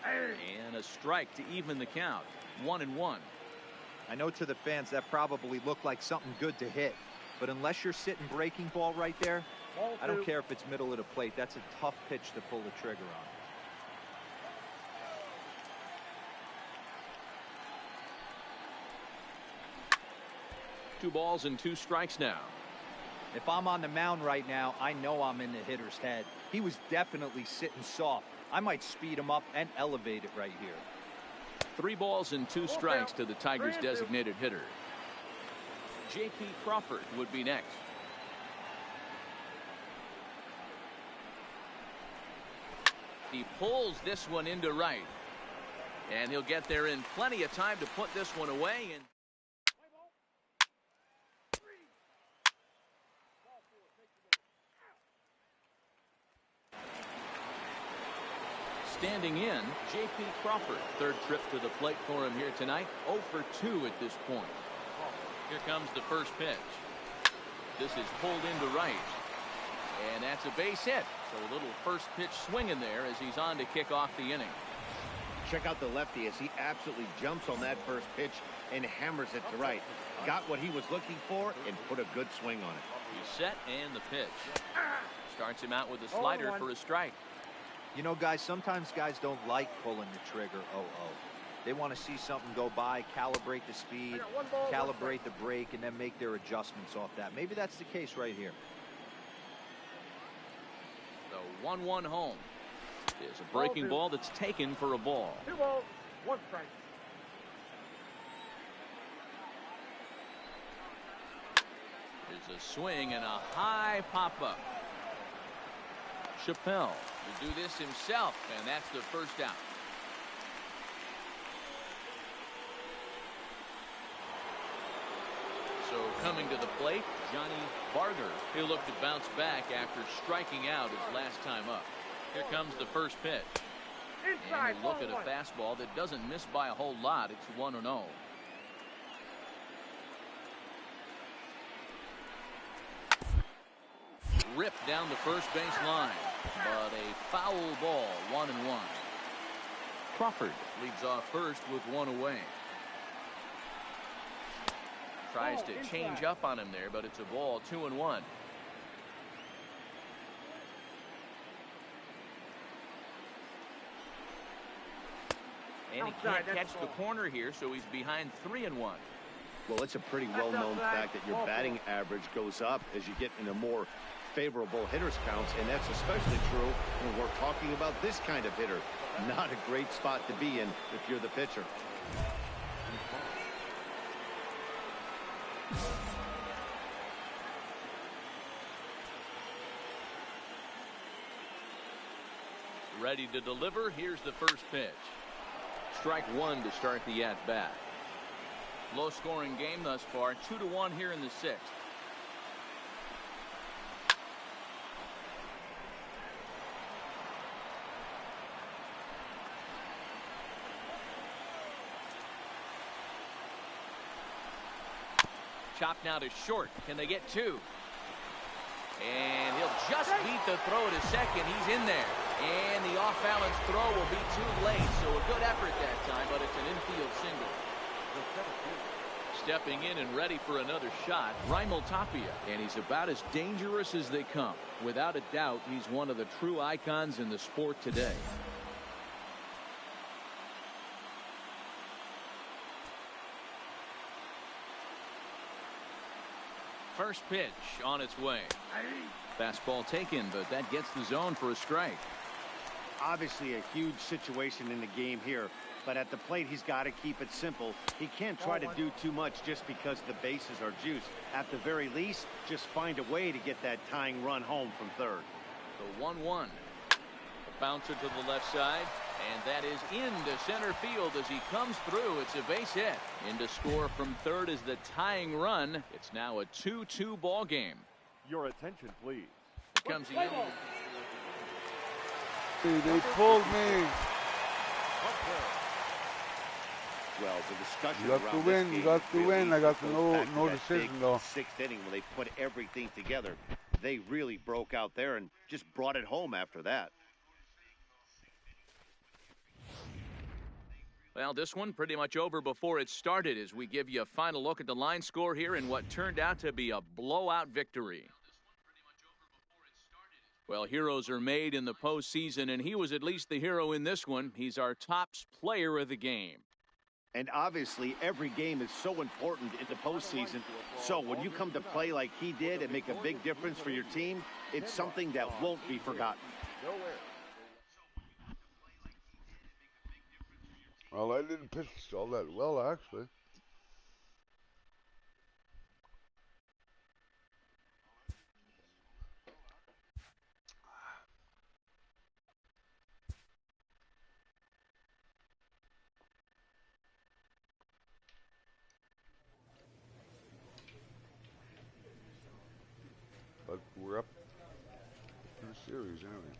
And a strike to even the count. 1-1. I know to the fans that probably looked like something good to hit, but unless you're sitting breaking ball right there, I don't care if it's middle of the plate. That's a tough pitch to pull the trigger on. 2 balls and 2 strikes now. If I'm on the mound right now, I know I'm in the hitter's head. He was definitely sitting soft. I might speed him up and elevate it right here. 3 balls and 2 strikes to the Tigers' designated hitter. J.P. Crawford would be next. He pulls this one into right. And he'll get there in plenty of time to put this one away. And standing in, J.P. Crawford. 3rd trip to the plate for him here tonight. 0 for 2 at this point. Here comes the first pitch. This is pulled into right. And that's a base hit. So a little first pitch swinging there as he's on to kick off the inning. Check out the lefty as he absolutely jumps on that first pitch and hammers it to right. Got what he was looking for and put a good swing on it. He's set and the pitch. Starts him out with a slider for a strike. You know, guys, sometimes guys don't like pulling the trigger 0-0. They want to see something go by, calibrate the speed, calibrate the brake, and then make their adjustments off that. Maybe that's the case right here. The 1-1 home is a breaking ball that's taken for a ball. 2 balls, 1 strike. There's a swing and a high pop-up. Chappelle will do this himself, and that's the first out. So coming to the plate, Johnny Barger. He'll look to bounce back after striking out his last time up. Here comes the first pitch. And you look at a fastball that doesn't miss by a whole lot. It's 1-0. Ripped down the first base line, but a foul ball. 1-1. Crawford leads off first with 1 away. Tries to change up on him there, but it's a ball. 2-1. And he can't catch the corner here, so he's behind 3-1. Well, it's a pretty well-known fact that your batting average goes up as you get into more favorable hitters counts, and that's especially true when we're talking about this kind of hitter. Not a great spot to be in if you're the pitcher. Ready to deliver. Here's the first pitch. Strike one to start the at-bat. Low-scoring game thus far. 2-1 here in the sixth. Chopped now to short. Can they get two? And he'll just beat the throw to second. He's in there. And the off-balance throw will be too late. So a good effort that time, but it's an infield single. Stepping in and ready for another shot, Raimel Tapia. And he's about as dangerous as they come. Without a doubt, he's one of the true icons in the sport today. First pitch on its way. Fastball taken, but that gets the zone for a strike. Obviously a huge situation in the game here, but at the plate he's got to keep it simple. He can't try to do too much just because the bases are juiced. At the very least, just find a way to get that tying run home from third. The 1-1. A bouncer to the left side, and that is into center field as he comes through. It's a base hit. In to score from third is the tying run. It's now a 2-2 ball game. Your attention, please. Here comes the They pulled me. Well, the discussion You got around to this win. game You got to really win. I got goes no back to that decision big though. Sixth inning when they put everything together. They really broke out there and just brought it home after that. Well, this one pretty much over before it started as we give you a final look at the line score here in what turned out to be a blowout victory. Well, heroes are made in the postseason, and he was at least the hero in this one. He's our top player of the game. And obviously, every game is so important in the postseason. So when you come to play like he did and make a big difference for your team, it's something that won't be forgotten. Well, I didn't pitch all that well, actually. But we're up in the series, aren't we?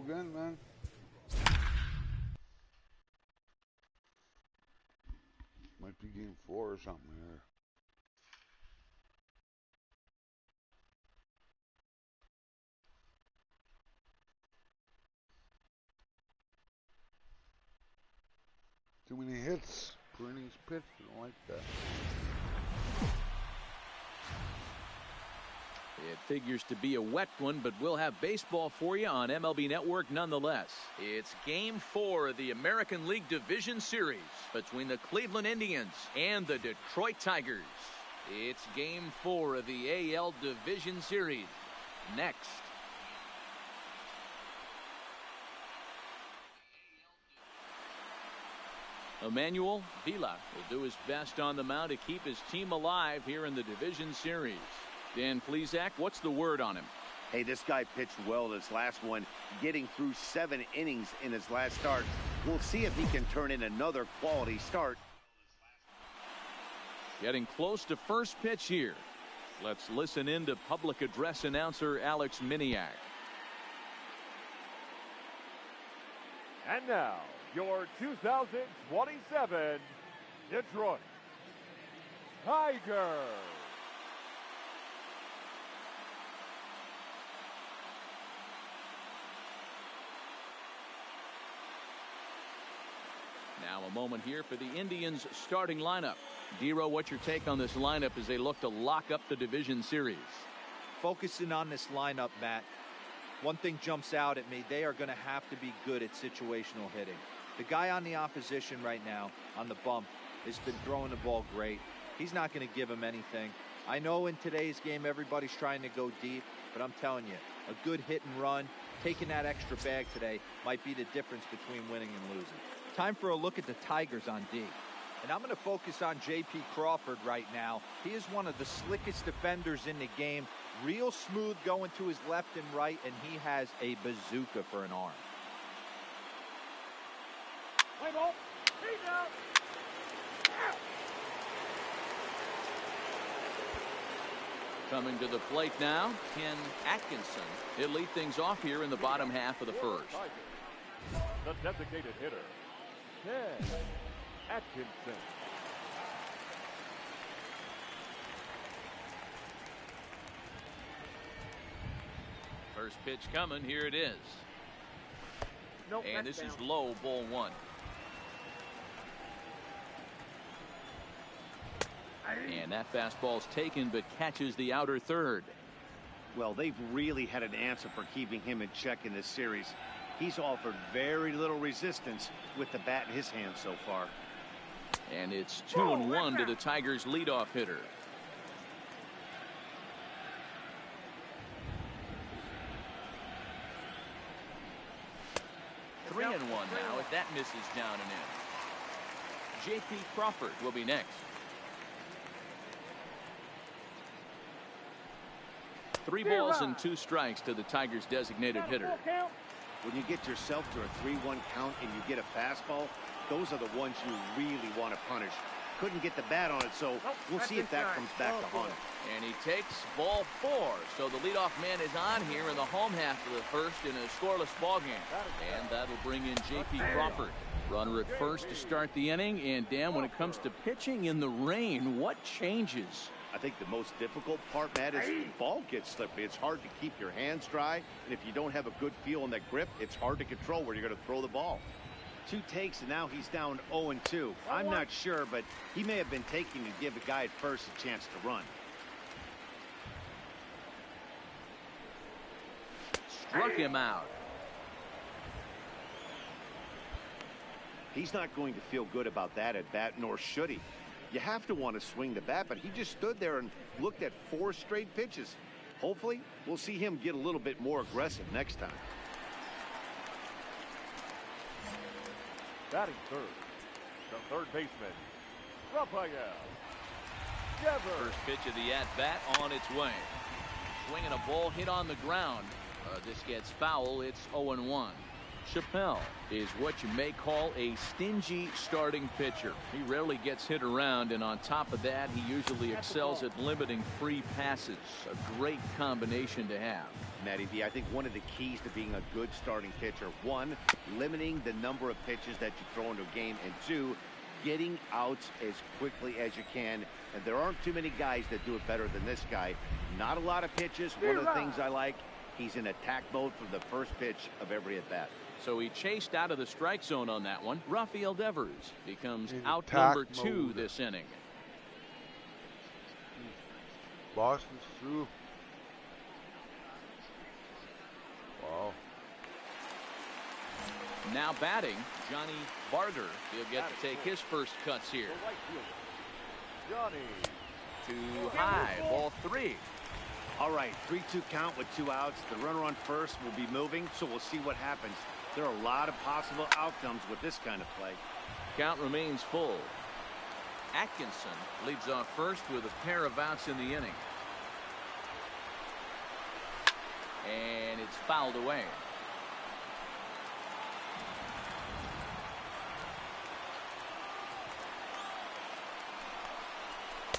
again, man. Might be game 4 or something here. Too many hits per innings pitched. I don't like that. It figures to be a wet one, but we'll have baseball for you on MLB Network nonetheless. It's Game 4 of the American League Division Series between the Cleveland Indians and the Detroit Tigers. It's Game 4 of the AL Division Series. Next. Emmanuel Vila will do his best on the mound to keep his team alive here in the Division Series. Dan Plesac, what's the word on him? Hey, this guy pitched well this last one, getting through 7 innings in his last start. We'll see if he can turn in another quality start. Getting close to first pitch here. Let's listen in to public address announcer Alex Miniak. And now, your 2027 Detroit Tigers. Now a moment here for the Indians starting lineup. Dero, what's your take on this lineup as they look to lock up the division series? Focusing on this lineup, Matt, one thing jumps out at me. They are going to have to be good at situational hitting. The guy on the opposition right now on the bump has been throwing the ball great. He's not going to give him anything. I know in today's game everybody's trying to go deep, but I'm telling you, a good hit and run, taking that extra bag today might be the difference between winning and losing. Time for a look at the Tigers on D. And I'm going to focus on J.P. Crawford right now. He is one of the slickest defenders in the game. Real smooth going to his left and right, and he has a bazooka for an arm. Play ball. He's out. Coming to the plate now, Ken Atkinson. He'll lead things off here in the bottom half of the first. The designated hitter, Ken Atkinson. First pitch coming. Here it is. Nope, and this is low, ball 1. And that fastball's taken but catches the outer third. Well, they've really had an answer for keeping him in check in this series. He's offered very little resistance with the bat in his hand so far. And it's 2-1 to the Tigers' leadoff hitter. Three and 1 now as that misses down and in. J.P. Crawford will be next. 3 balls and 2 strikes to the Tigers' designated hitter. When you get yourself to a 3-1 count and you get a fastball, those are the ones you really want to punish. Couldn't get the bat on it, so we'll see if that comes back to haunt him. And he takes ball 4. So the leadoff man is on here in the home half of the first in a scoreless ball game. And that'll bring in J.P. Crawford. Runner at first to start the inning. And Dan, when it comes to pitching in the rain, what changes? I think the most difficult part, Matt, is the ball gets slippery. It's hard to keep your hands dry, and if you don't have a good feel on that grip, it's hard to control where you're going to throw the ball. 2 takes, and now he's down 0-2. I'm not sure, but he may have been taking to give the guy at first a chance to run. Struck him out. He's not going to feel good about that at bat, nor should he. You have to want to swing the bat, but he just stood there and looked at 4 straight pitches. Hopefully, we'll see him get a little bit more aggressive next time. Batting third, the third baseman, Rafael Devers. First pitch of the at-bat on its way. Swinging a ball hit on the ground. This gets foul. It's 0-1. Chappelle is what you may call a stingy starting pitcher. He rarely gets hit around, and on top of that, he usually excels at limiting free passes. A great combination to have. Matty B, I think one of the keys to being a good starting pitcher, one, limiting the number of pitches that you throw into a game, and two, getting outs as quickly as you can. And there aren't too many guys that do it better than this guy. Not a lot of pitches. One of the things I like, he's in attack mode from the first pitch of every at-bat. So he chased out of the strike zone on that one. Rafael Devers becomes In out attack number 2 mode. this inning. Boston's through. Wow. Now batting, Johnny Barger. He'll get to take his first cuts here. The right fielder, Johnny. Too high, ball 3. All right, 3-2 count with 2 outs. The runner on first will be moving, so we'll see what happens. There are a lot of possible outcomes with this kind of play. Count remains full. Atkinson leads off first with a pair of outs in the inning. And it's fouled away.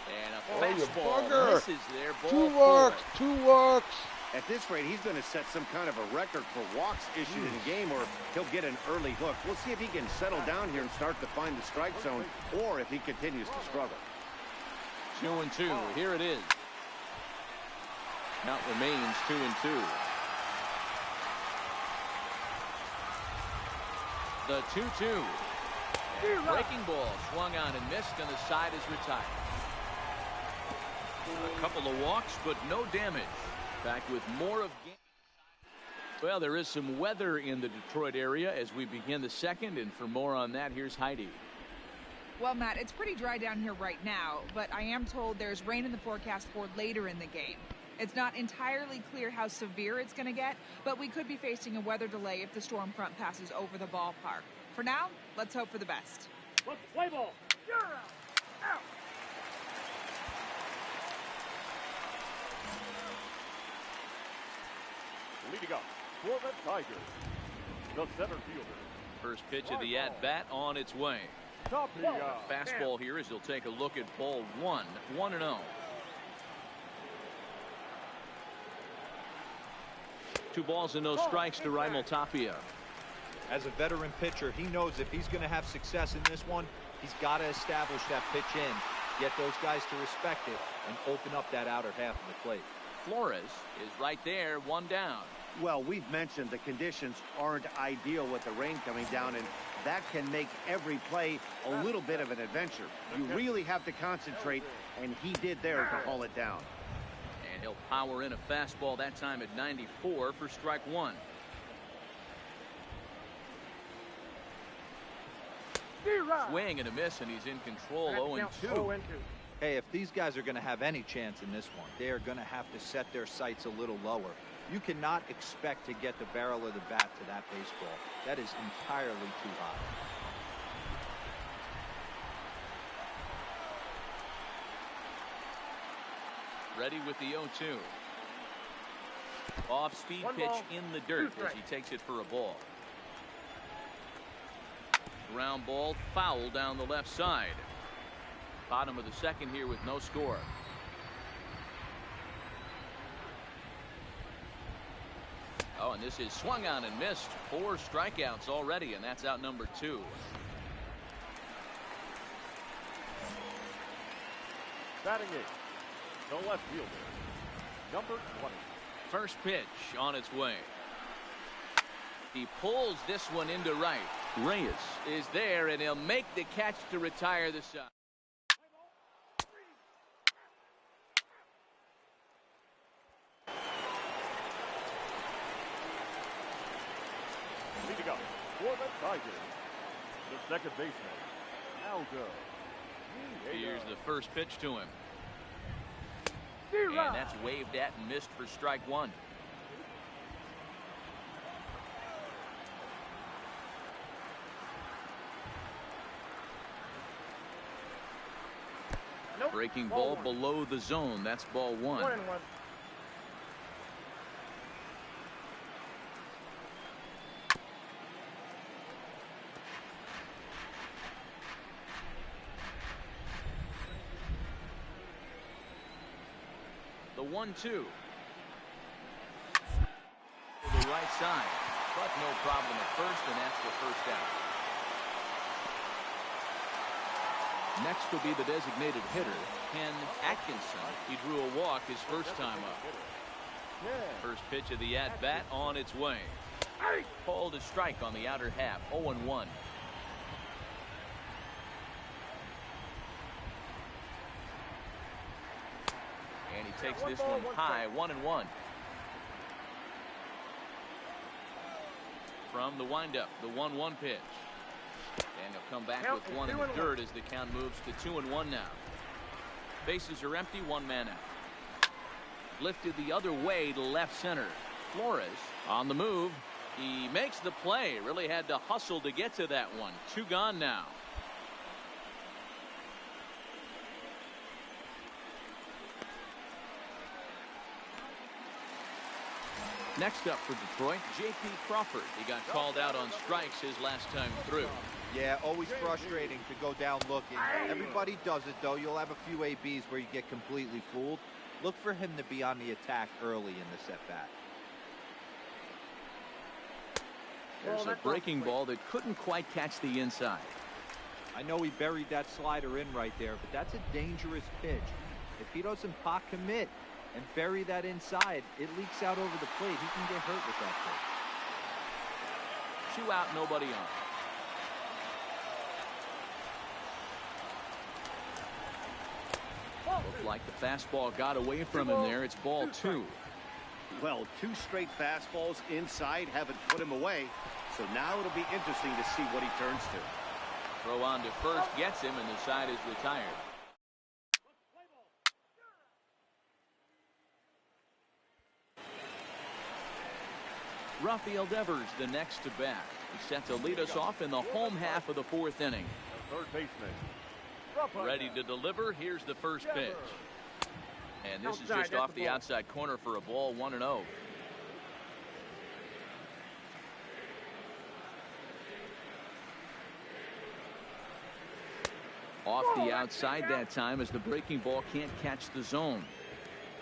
And a fastball misses there. Ball 2 4. walks, 2 walks. At this rate, he's going to set some kind of a record for walks issued in a game, or he'll get an early hook. We'll see if he can settle down here and start to find the strike zone, or if he continues to struggle. 2-2. Here it is. Count remains 2-2. The 2-2. Breaking ball swung on and missed, and the side is retired. A couple of walks, but no damage. Back with more of game. Well, there is some weather in the Detroit area as we begin the second, and for more on that, here's Heidi. Well, Matt, it's pretty dry down here right now, but I am told there's rain in the forecast for later in the game. It's not entirely clear how severe it's going to get, but we could be facing a weather delay if the storm front passes over the ballpark. For now, let's hope for the best. Let's play ball. You're out. Out. Leading up for the Tigers, the center fielder. First pitch of the at-bat on its way. Fastball here as he'll take a look at ball 1, 1-0. 2 balls and no strikes to Raimel Tapia. As a veteran pitcher, he knows if he's going to have success in this one, he's got to establish that pitch in, get those guys to respect it, and open up that outer half of the plate. Flores is right there, 1 down. Well, we've mentioned the conditions aren't ideal with the rain coming down, and that can make every play a little bit of an adventure. You really have to concentrate, and he did there to haul it down. And he'll power in a fastball that time at 94 for strike 1. Swing and a miss, and he's in control. 0-2. Hey, if these guys are going to have any chance in this one, they are going to have to set their sights a little lower. You cannot expect to get the barrel of the bat to that baseball. That is entirely too high. Ready with the 0-2. Off-speed pitch in the dirt as he takes it for a ball. Ground ball foul down the left side. Bottom of the second here with no score. Oh, and this is swung on and missed. 4 strikeouts already, and that's out number 2. Batting 8, the left fielder, number 20. First pitch on its way. He pulls this one into right. Reyes is there, and he'll make the catch to retire the side. Leading up for the Tigers, the second baseman, Aldo. Here's the first pitch to him. And that's waved at and missed for strike 1. Breaking ball below the zone. That's ball 1. 1-1. 1-2. To the right side, but no problem at first, and that's the first out. Next will be the designated hitter, Ken Atkinson. He drew a walk his first time up. First pitch of the at-bat on its way. Called a strike on the outer half, 0-1. And he takes this one high, 1-1. From the windup, the 1-1 pitch. And he'll come back with one in the dirt as the count moves to 2-1 now. Bases are empty, one man out. Lifted the other way to left center. Flores on the move. He makes the play. Really had to hustle to get to that one. Two gone now. Next up for Detroit, J.P. Crawford. He got called out on strikes his last time through. Yeah, always frustrating to go down looking. Everybody does it, though. You'll have a few ABs where you get completely fooled. Look for him to be on the attack early in this at-bat. There's a breaking ball that couldn't quite catch the inside. I know he buried that slider in right there, but that's a dangerous pitch. If he doesn't pot commit and bury that inside, it leaks out over the plate. He can get hurt with that pitch. 2 out, nobody on. Looked like the fastball got away from him there. It's ball 2. Well, 2 straight fastballs inside haven't put him away. So now it'll be interesting to see what he turns to. Throw on to first gets him, and the side is retired. Rafael Devers, the next to bat. He's set to lead us off in the home half of the 4th inning. Third baseman. Ready to deliver. Here's the first pitch. And this is just off the outside corner for a ball, 1-0. Off the outside that time as the breaking ball can't catch the zone.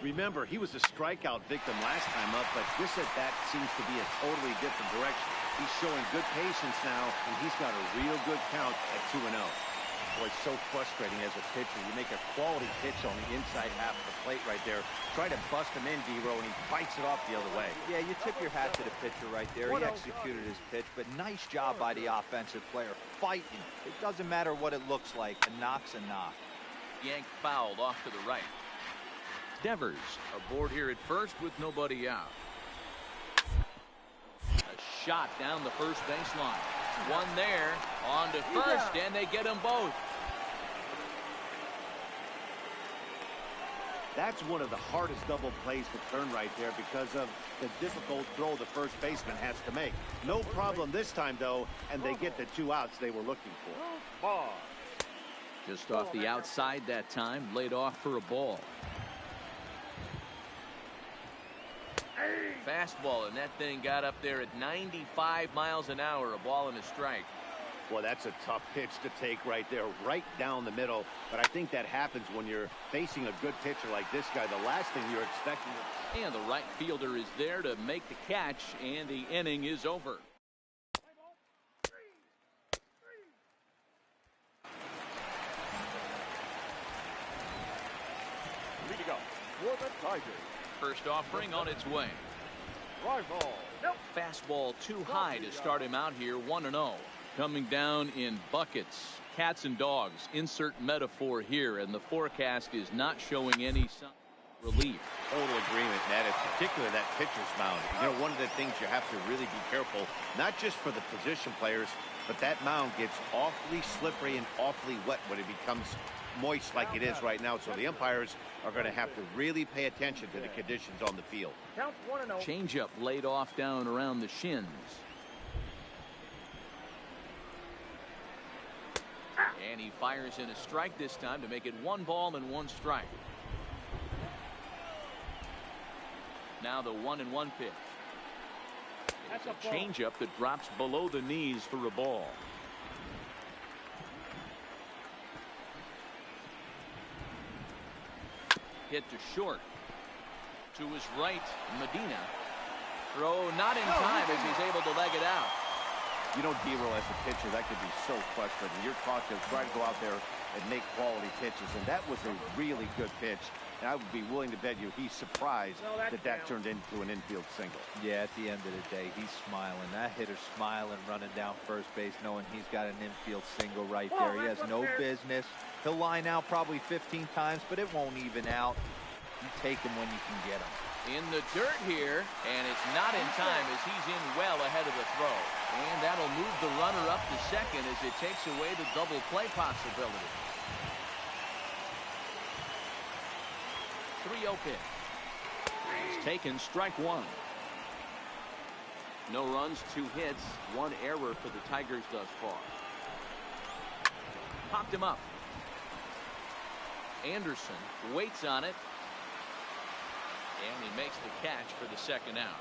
Remember, he was a strikeout victim last time up, but this at-bat seems to be a totally different direction. He's showing good patience now, and he's got a real good count at 2-0. Boy, so frustrating as a pitcher. You make a quality pitch on the inside half of the plate right there. Try to bust him in, D-Row, and he fights it off the other way. Yeah, you tip your hat to the pitcher right there. He executed his pitch, but nice job by the offensive player. Fighting. It doesn't matter what it looks like. A knock's a knock. Yanked fouled off to the right. Devers aboard here at first with nobody out. A shot down the first baseline. One there, on to first, and they get them both. That's one of the hardest double plays to turn right there because of the difficult throw the first baseman has to make. No problem this time, though, and they get the 2 outs they were looking for. Just off the outside that time, laid off for a ball. Fastball, and that thing got up there at 95 miles an hour, a ball and a strike. Well, that's a tough pitch to take right there, right down the middle. But I think that happens when you're facing a good pitcher like this guy. The last thing you're expecting. And the right fielder is there to make the catch, and the inning is over. Leading up for the Tigers. First offering on its way. Fastball too high to start him out here, 1-0. Coming down in buckets. Cats and dogs. Insert metaphor here, and the forecast is not showing any relief. Total agreement, Ned. It's particularly that pitcher's mound. You know, one of the things you have to really be careful, not just for the position players, but that mound gets awfully slippery and awfully wet when it becomes moist like it is right now. So the umpires are going to have to really pay attention to the conditions on the field. Changeup laid off down around the shins. And he fires in a strike this time to make it 1 ball and 1 strike. Now the 1-1 pitch. It's a changeup that drops below the knees for a ball. Hit to short. To his right, Medina. Throw not in time as he's able to leg it out. You know, D-Roll, as a pitcher, that could be so frustrating. You're taught to try to go out there and make quality pitches, and that was a really good pitch. And I would be willing to bet you he's surprised that turned into an infield single. Yeah, at the end of the day, he's smiling. That hitter's smiling, running down first base, knowing he's got an infield single right there. He has no business. He'll line out probably 15 times, but it won't even out. You take him when you can get him. In the dirt here, and it's not in time as he's in well ahead of the throw. And that'll move the runner up to second as it takes away the double play possibility. 3-0 pitch. He's taken strike one. No runs, 2 hits, 1 error for the Tigers thus far. Popped him up. Anderson waits on it. And he makes the catch for the second out.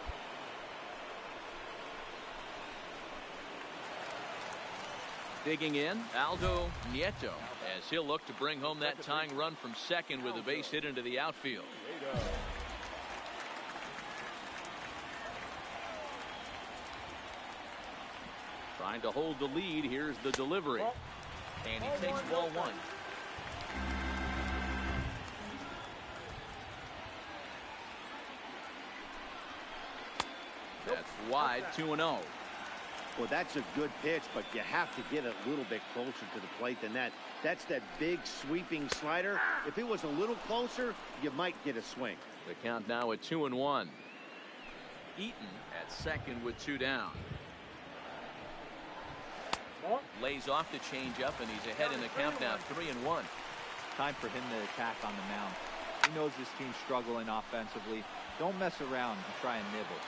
Digging in, Aldo Nieto, as he'll look to bring home that tying run from second with a base hit into the outfield. Trying to hold the lead. Here's the delivery. And he takes ball one. That's wide, 2-0. Well, that's a good pitch, but you have to get a little bit closer to the plate than that. That's that big sweeping slider. If it was a little closer, you might get a swing. The count now at 2-1. Eaton at second with 2 down. Lays off the changeup, and he's ahead in the count now, 3-1. Time for him to attack on the mound. He knows this team's struggling offensively. Don't mess around and try and nibble.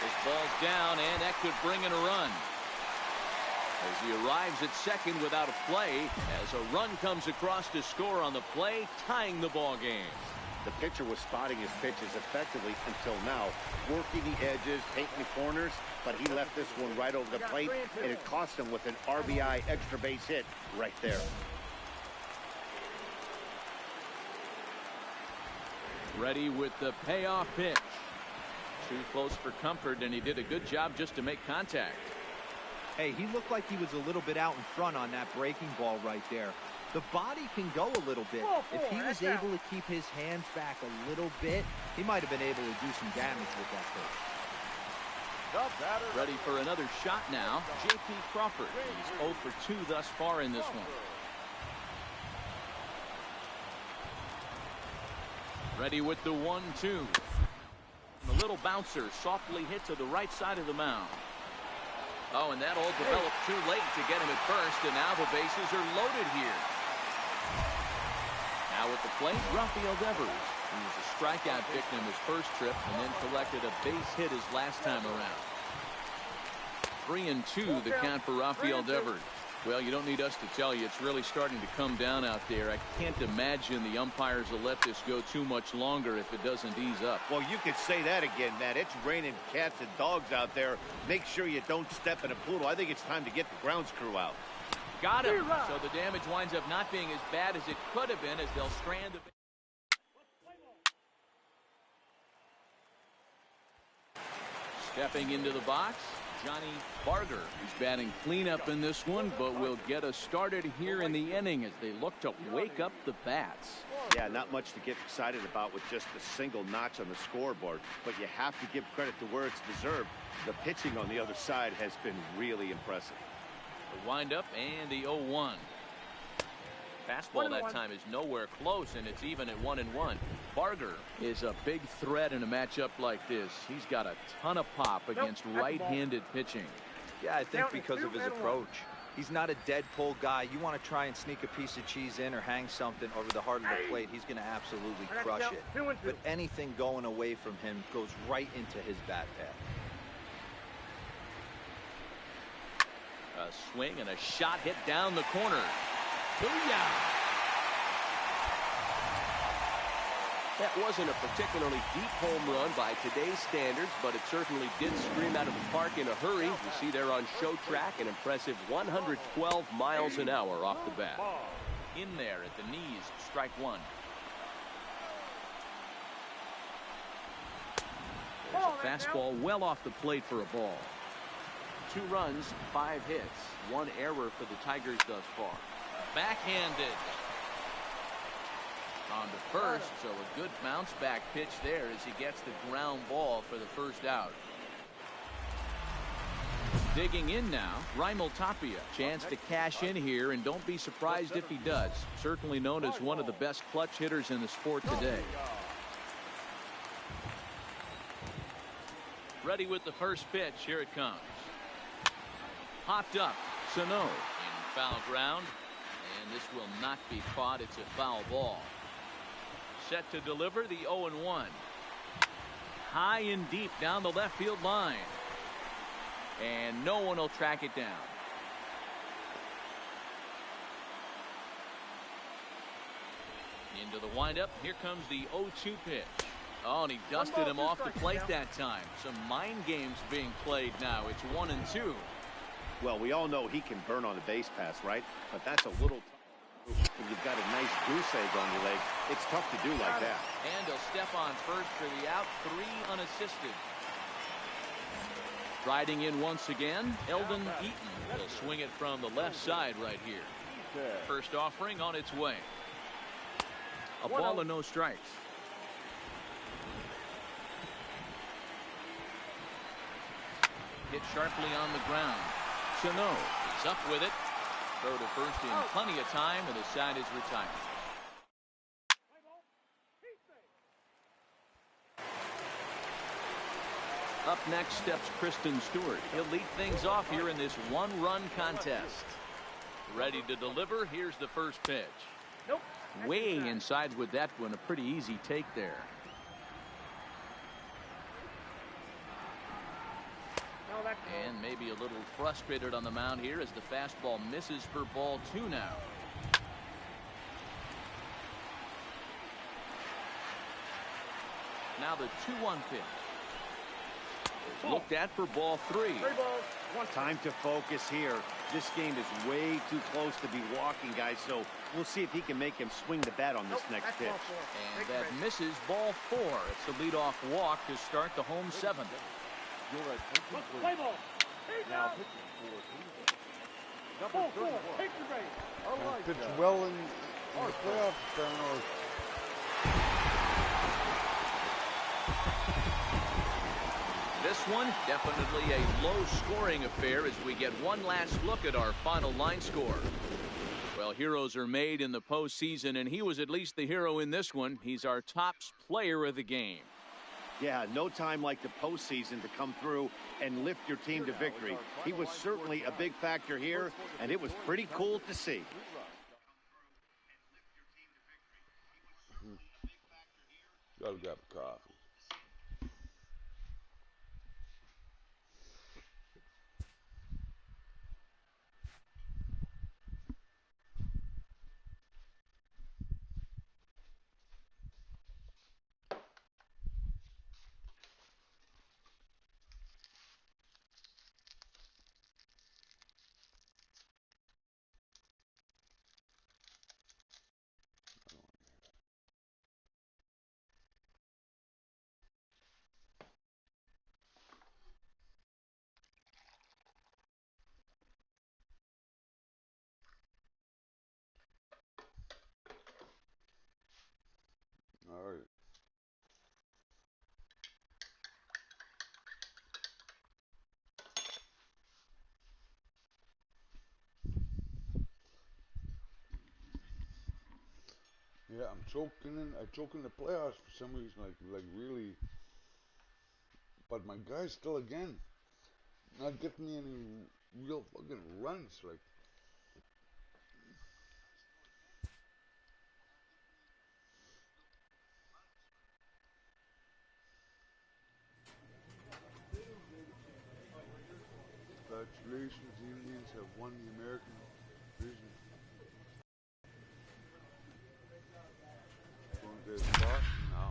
This ball's down, and that could bring in a run. As he arrives at second without a play, as a run comes across to score on the play, tying the ball game. The pitcher was spotting his pitches effectively until now, working the edges, taking the corners, but he left this one right over the plate, and it cost him with an RBI extra base hit right there. Ready with the payoff pitch. Too close for comfort, and he did a good job just to make contact. Hey, he looked like he was a little bit out in front on that breaking ball right there. The body can go a little bit. If he was able to keep his hands back a little bit, he might have been able to do some damage with that pitch. Ready for another shot now, J.P. Crawford. He's 0 for 2 thus far in this one. Ready with the 1-2. A little bouncer softly hit to the right side of the mound. Oh, and that all developed too late to get him at first, and now the bases are loaded here. Now at the plate, Rafael Devers. He was a strikeout victim his first trip and then collected a base hit his last time around. 3-2 the count for Rafael Devers. Well, you don't need us to tell you, it's really starting to come down out there. I can't imagine the umpires will let this go too much longer if it doesn't ease up. Well, you could say that again, Matt. It's raining cats and dogs out there. Make sure you don't step in a poodle. I think it's time to get the grounds crew out. Got him. So the damage winds up not being as bad as it could have been as they'll strand the... Stepping into the box, Johnny Barger, who's batting cleanup in this one, but will get us started here in the inning as they look to wake up the bats. Yeah, not much to get excited about with just a single notch on the scoreboard, but you have to give credit to where it's deserved. The pitching on the other side has been really impressive. The windup and the 0-1. Fastball that time is nowhere close, and it's even at 1-1. Barger is a big threat in a matchup like this. He's got a ton of pop against right-handed pitching. Yeah, I think because of his approach. He's not a dead pull guy. You want to try and sneak a piece of cheese in or hang something over the heart of the plate, he's going to absolutely crush it. But anything going away from him goes right into his bat path. A swing and a shot hit down the corner. Booyah! That wasn't a particularly deep home run by today's standards, but it certainly did scream out of the park in a hurry. You see there on show track an impressive 112 miles an hour off the bat. In there at the knees, strike one. Fastball well off the plate for a ball. 2 runs, 5 hits, 1 error for the Tigers thus far. Backhanded. On to first, so a good bounce back pitch there as he gets the ground ball for the first out. Digging in now, Raimel Tapia. Chance to cash in here, and don't be surprised if he does. Certainly known as one of the best clutch hitters in the sport today. Ready with the first pitch. Here it comes. Popped up. Sano in foul ground, and this will not be caught. It's a foul ball. Set to deliver the 0-1. High and deep down the left field line. And no one will track it down. Into the windup. Here comes the 0-2 pitch. Oh, and he dusted him off the plate that time. Some mind games being played now. It's 1-2. Well, we all know he can burn on the base pass, right? But that's a little tough when you've got a nice goose egg on your leg. It's tough to do like that. And he'll step on first for the out. 3 unassisted. Riding in once again, Eldon Eaton will swing it from the left side right here. First offering on its way. A ball and no strikes. Hit sharply on the ground. Sano is up with it. Throw to first in plenty of time, and the side is retired. Up next steps Kristen Stewart. He'll lead things off here in this 1-run contest. Ready to deliver. Here's the first pitch. Nope. Way inside with that one. A pretty easy take there. And maybe a little frustrated on the mound here as the fastball misses for ball 2 now. Now the 2-1 pitch. It's looked at for ball 3. Time to focus here. This game is way too close to be walking, guys, so we'll see if he can make him swing the bat on this next pitch. And that misses ball 4. It's the leadoff walk to start the home 7th. Now number 31. Pitched well in the playoffs, Paranoid. This one definitely a low-scoring affair as we get one last look at our final line score. Well, heroes are made in the postseason, and he was at least the hero in this one. He's our top player of the game. Yeah, no time like the postseason to come through and lift your team to victory. He was certainly a big factor here, and it was pretty cool to see. Gotta grab a coffee. All right. Yeah, I'm choking in. I choke in the playoffs for some reason, like really. But my guy's still again not getting me any real fucking runs, like. Congratulations, the Indians have won the American Division. Going to Boston now.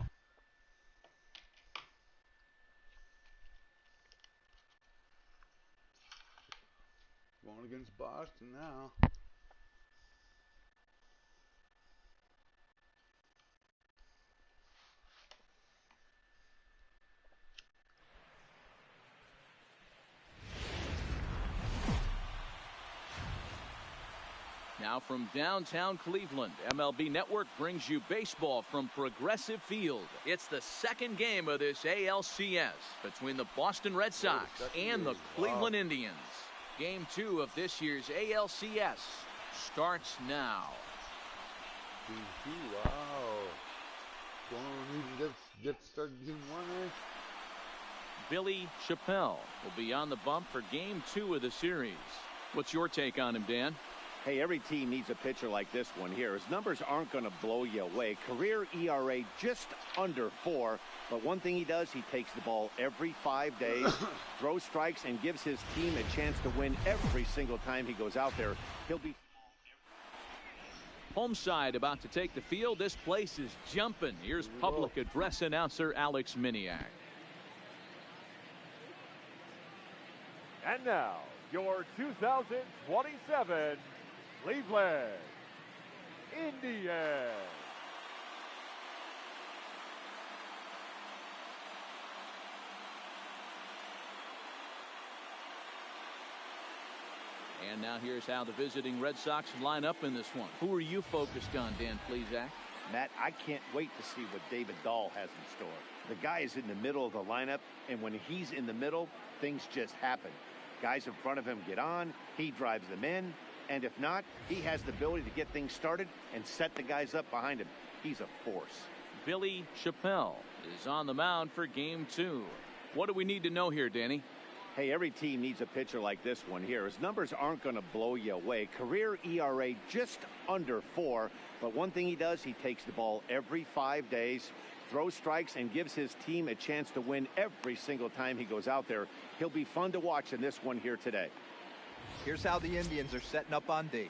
Going against Boston now. Now from downtown Cleveland, MLB Network brings you baseball from Progressive Field. It's the second game of this ALCS between the Boston Red Sox and the Cleveland Indians. Game 2 of this year's ALCS starts now. Wow. Don't even get started game 1, eh? Billy Chappelle will be on the bump for game 2 of the series. What's your take on him, Dan? Hey, every team needs a pitcher like this one here. His numbers aren't going to blow you away. Career ERA just under 4. But one thing he does, he takes the ball every 5 days, throws strikes, and gives his team a chance to win every single time he goes out there. He'll be home side about to take the field. This place is jumping. Here's public address announcer Alex Miniak. And now, your 2027 Cleveland Indians. And now here's how the visiting Red Sox line up in this one. Who are you focused on, Dan Plesac? Matt, I can't wait to see what David Dahl has in store. The guy is in the middle of the lineup, and when he's in the middle, things just happen. Guys in front of him get on, he drives them in, and if not, he has the ability to get things started and set the guys up behind him. He's a force. Billy Chappelle is on the mound for game 2. What do we need to know here, Danny? Hey, every team needs a pitcher like this one here. His numbers aren't going to blow you away. Career ERA just under 4. But one thing he does, he takes the ball every 5 days, throws strikes, and gives his team a chance to win every single time he goes out there. He'll be fun to watch in this one here today. Here's how the Indians are setting up on D.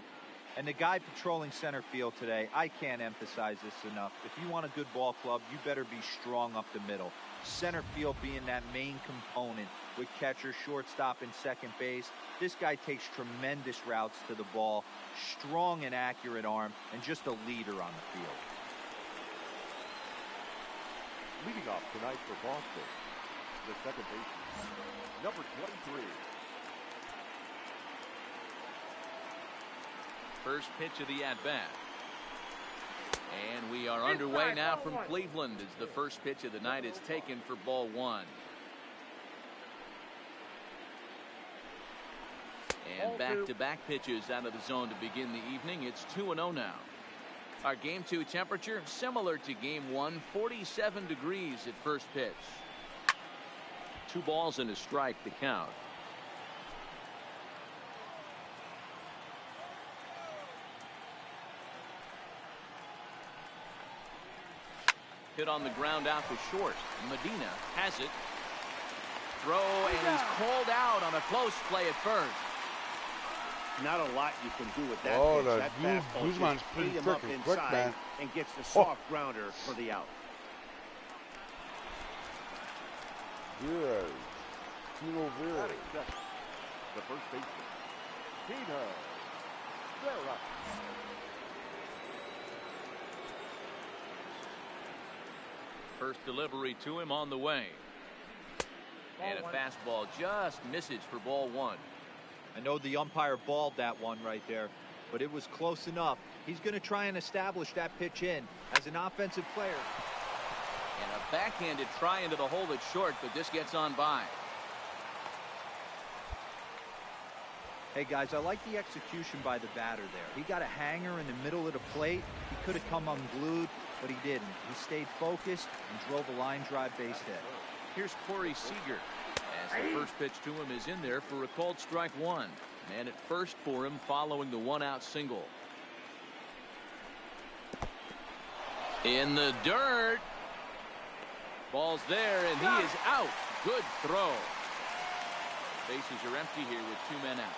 And the guy patrolling center field today, I can't emphasize this enough. If you want a good ball club, you better be strong up the middle. Center field being that main component with catcher, shortstop, and second base. This guy takes tremendous routes to the ball, strong and accurate arm, and just a leader on the field. Leading off tonight for Boston, the second baseman, number 23. First pitch of the at-bat. And we are underway now from Cleveland as the first pitch of the night is taken for ball 1. And back-to-back pitches out of the zone to begin the evening. It's 2-0 now. Our game 2 temperature similar to game 1, 47 degrees at first pitch. 2 balls and a strike to count. Hit on the ground out to short. Medina has it. Throw, and he's called out on a close play at first. Not a lot you can do with that Oh, pitch. That fastball Guzman's just pretty ate him up freaking quick, inside man. and gets the soft grounder for the out. Vera. Tino Vera. The first baseman, Tino Vera. First delivery to him on the way. And a fastball just misses for ball 1. I know the umpire balled that one right there, but it was close enough. He's going to try and establish that pitch in as an offensive player. And a backhanded try into the hole that's short, but this gets on by. Hey, guys, I like the execution by the batter there. He got a hanger in the middle of the plate. He could have come unglued, but he didn't. He stayed focused and drove a line drive base hit. Here's Corey Seager as the first pitch to him is in there for a called strike 1. Man at first for him following the 1-out single. In the dirt. Ball's there, and he is out. Good throw. Bases are empty here with 2 men out.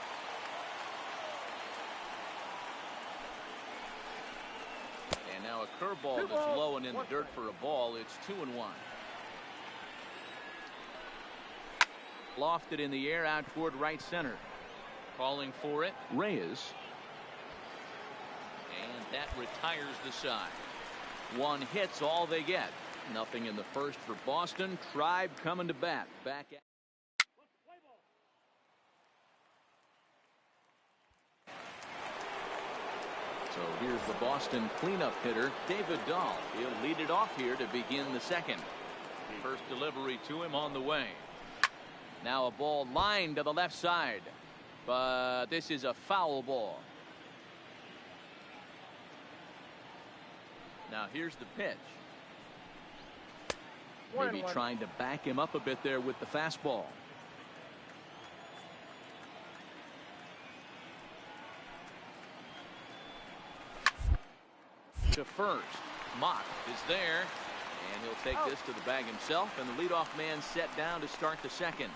And now a curveball that's low and in the dirt for a ball. It's 2-1. Lofted in the air out toward right center. Calling for it, Reyes. And that retires the side. 1 hit's all they get. Nothing in the first for Boston. Tribe coming to bat. Back at So here's the Boston cleanup hitter, David Dahl. He'll lead it off here to begin the second. First delivery to him on the way. Now a ball lined to the left side, but this is a foul ball. Now here's the pitch. Maybe trying to back him up a bit there with the fastball. To first. Mott is there, and he'll take this to the bag himself, and the leadoff man set down to start the second.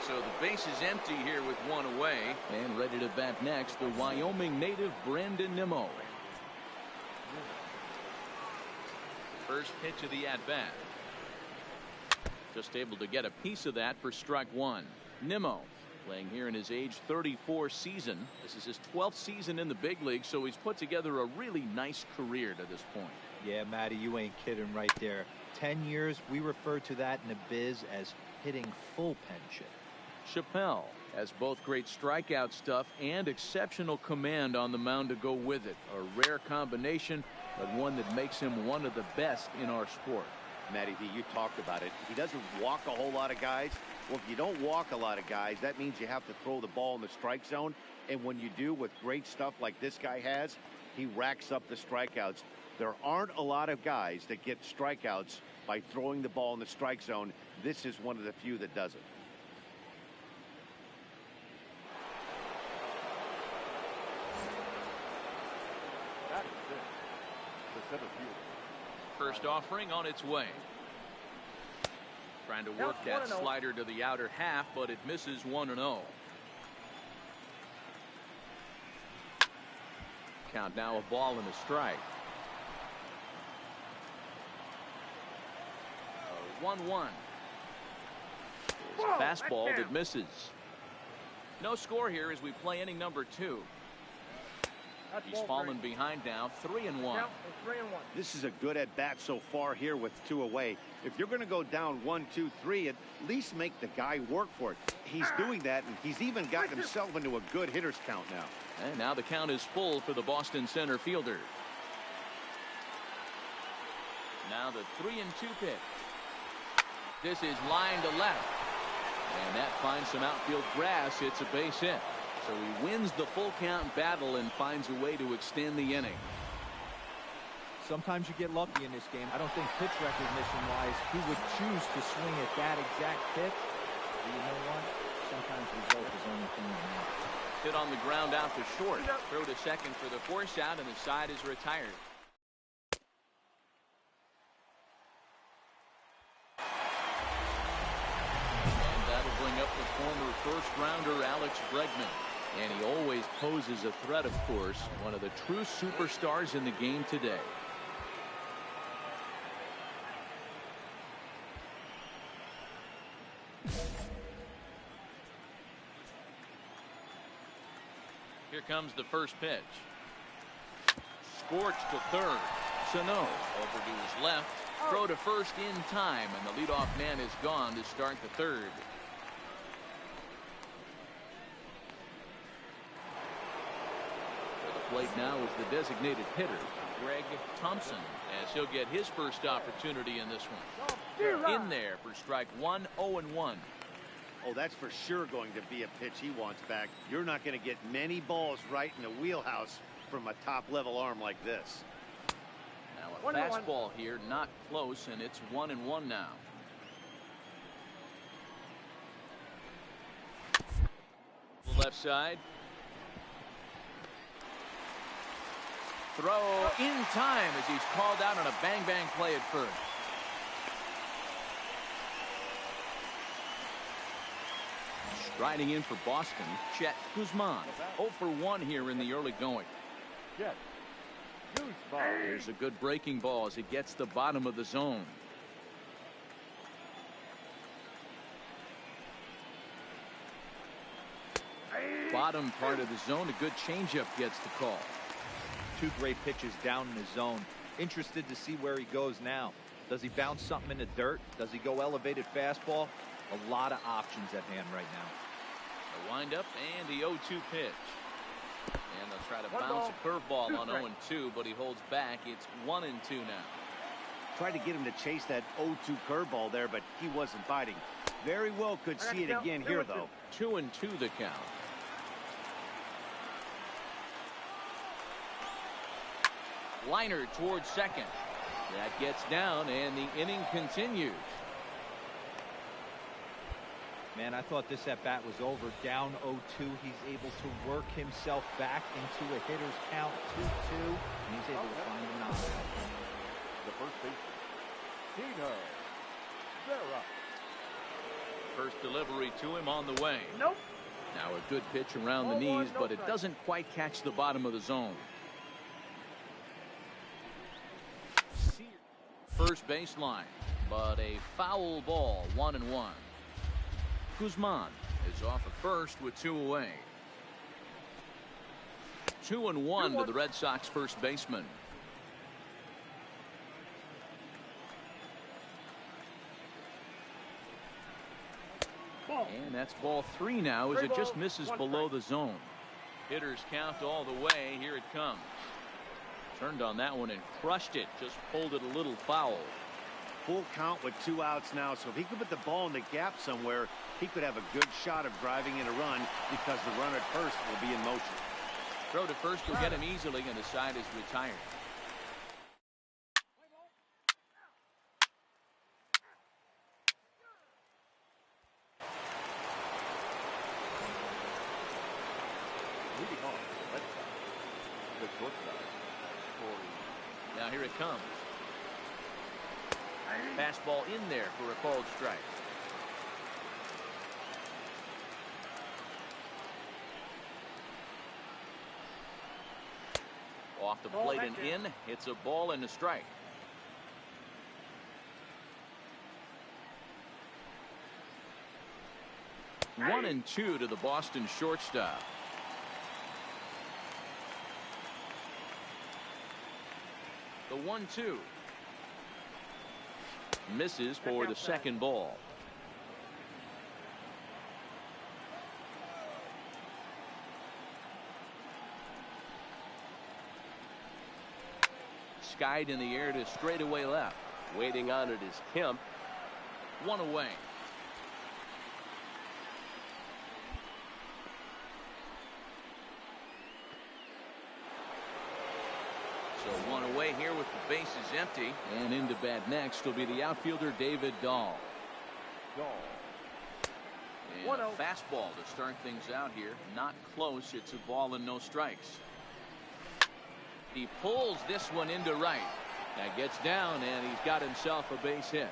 So the base is empty here with one away, and ready to bat next, the Wyoming native Brandon Nimmo. First pitch of the at-bat. Just able to get a piece of that for strike one. Nimmo playing here in his age 34 season. This is his 12th season in the big league, so he's put together a really nice career to this point. Yeah, Matty, you ain't kidding right there. 10 years, we refer to that in the biz as hitting full pension. Chappelle has both great strikeout stuff and exceptional command on the mound to go with it. A rare combination, but one that makes him one of the best in our sport. Matty V, you talked about it. He doesn't walk a whole lot of guys. Well, if you don't walk a lot of guys, that means you have to throw the ball in the strike zone. And when you do with great stuff like this guy has, he racks up the strikeouts. There aren't a lot of guys that get strikeouts by throwing the ball in the strike zone. This is one of the few that does it. That is it. The center field. First offering on its way. Trying to work that slider to the outer half, but it misses 1-0. Count now a ball and a strike. 1-1. Fastball that misses. No score here as we play inning number 2. He's fallen behind now, 3-1. This is a good at bat so far here with 2 away. If you're going to go down 1, 2, 3, at least make the guy work for it. He's doing that, and he's even gotten himself into a good hitter's count now. And now the count is full for the Boston center fielder. Now the 3-2 pitch. This is line to left, and that finds some outfield grass. It's a base hit. So he wins the full count battle and finds a way to extend the inning. Sometimes you get lucky in this game. I don't think pitch recognition-wise, he would choose to swing at that exact pitch. But you know what? Sometimes result is the only thing that matters. Hit on the ground out to short. Throw to second for the force out, and the side is retired. And that'll bring up the former first-rounder Alex Bregman. And he always poses a threat, of course, one of the true superstars in the game today. Here comes the first pitch. Scorched to third. Sano over to his left. Throw to first in time, and the leadoff man is gone to start the third. Plate now is the designated hitter, Greg Thompson, as he'll get his first opportunity in this one. In there for strike 1, 0-1. Oh, that's for sure going to be a pitch he wants back. You're not going to get many balls right in the wheelhouse from a top-level arm like this. Now a fastball here, not close, and it's 1-1 now. Left side. Throw in time as he's called out on a bang-bang play at first. Striding in for Boston, Chet Guzman. 0 for 1 here in the early going. There's a good breaking ball as it gets the bottom of the zone. Bottom part of the zone, a good changeup gets the call. 2 great pitches down in the zone. Interested to see where he goes now. Does he bounce something in the dirt? Does he go elevated fastball? A lot of options at hand right now. The windup and the 0-2 pitch. And they'll try to bounce a curveball on 0-2, but he holds back. It's 1-2 now. Tried to get him to chase that 0-2 curveball there, but he wasn't biting. Very well could see it again here, though. 2-2 the count. Liner towards second. That gets down, and the inning continues. Man, I thought this at-bat was over. Down 0-2. He's able to work himself back into a hitter's count 2-2, and he's able to find a knockout. The first baseman, Peter. They're up. First delivery to him on the way. Nope. Now a good pitch around the knees, but it doesn't quite catch the bottom of the zone. First baseline, but a foul ball, 1-1. Guzman is off at first with 2 away. 2-1 to the Red Sox first baseman. And that's ball 3 now as it just misses below the zone. Hitters count all the way. Here it comes. Turned on that one and crushed it. Just pulled it a little foul. Full count with 2 outs now, so if he could put the ball in the gap somewhere, he could have a good shot of driving in a run because the runner at first will be in motion. Throw to first will get him easily, and the side is retired. Leading off the Red Sox, the shortstop, Corey. Now here it comes. Fastball in there for a called strike. Off the plate and in. It's a ball and a strike. One and 2 to the Boston shortstop. The 1-2. Misses for the second ball. Skied in the air to straightaway left. Waiting on it is Kemp. 1 away. So 1 away here with the bases empty. And into bat next will be the outfielder David Dahl. And a fastball to start things out here. Not close. It's a ball and no strikes. He pulls this one into right. That gets down, and he's got himself a base hit.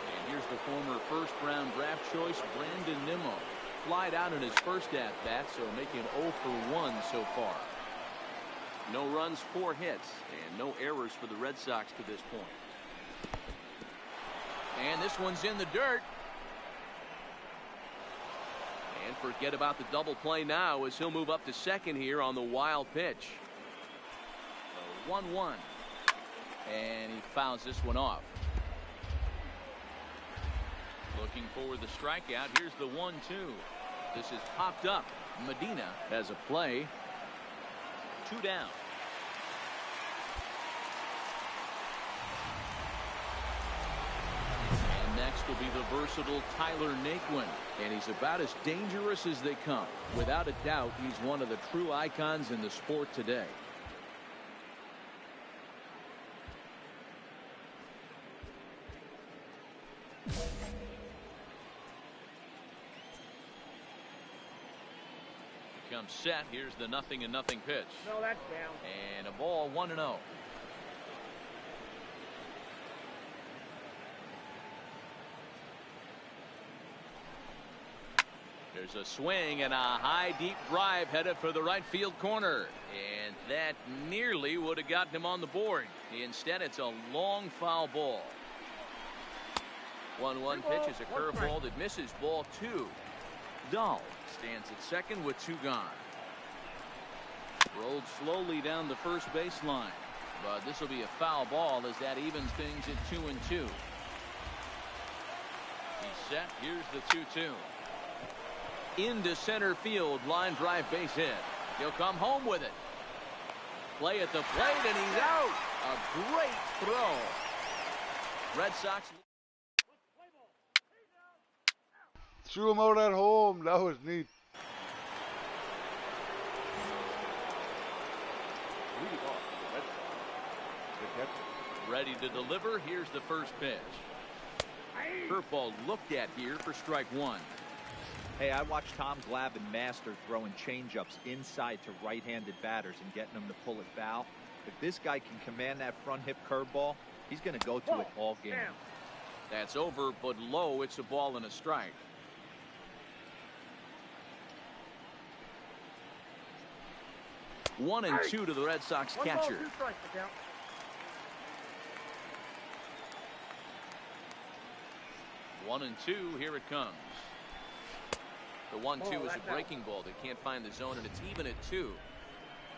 And here's the former first-round draft choice, Brandon Nimmo. Flied out in his first at-bat, so making 0 for 1 so far. No runs, 4 hits, and no errors for the Red Sox to this point. And this one's in the dirt. And forget about the double play now as he'll move up to second here on the wild pitch. 1-1. And he fouls this one off. Looking for the strikeout. Here's the 1-2. This is popped up. Medina has a play. 2 down. And next will be the versatile Tyler Naquin. And he's about as dangerous as they come. Without a doubt, he's one of the true icons in the sport today. Comes set. Here's the 0-0 pitch. No, that's down. And a ball, 1-0. There's a swing and a high deep drive headed for the right field corner. And that nearly would have gotten him on the board. Instead, it's a long foul ball. 1-1 pitch is a curveball that misses, ball 2. Dahl stands at second with 2 gone. Rolled slowly down the first baseline, but this will be a foul ball as that evens things at 2-2. He set. Here's the 2-2. Into center field, line drive base hit. He'll come home with it. Play at the plate, and he's out. A great throw. Red Sox. Threw him out at home. That was neat. Leading off for the Red Sox, the catcher. Ready to deliver. Here's the first pitch. Curveball looked at here for strike one. Hey, I watched Tom Glavine master throwing changeups inside to right-handed batters and getting them to pull it foul. If this guy can command that front hip curveball, he's going to go to it all game. That's over, but low. It's a ball and a strike. One and two to the Red Sox catcher. 1-2. Here it comes. The 1-2 is a breaking ball. They can't find the zone, and it's even at 2.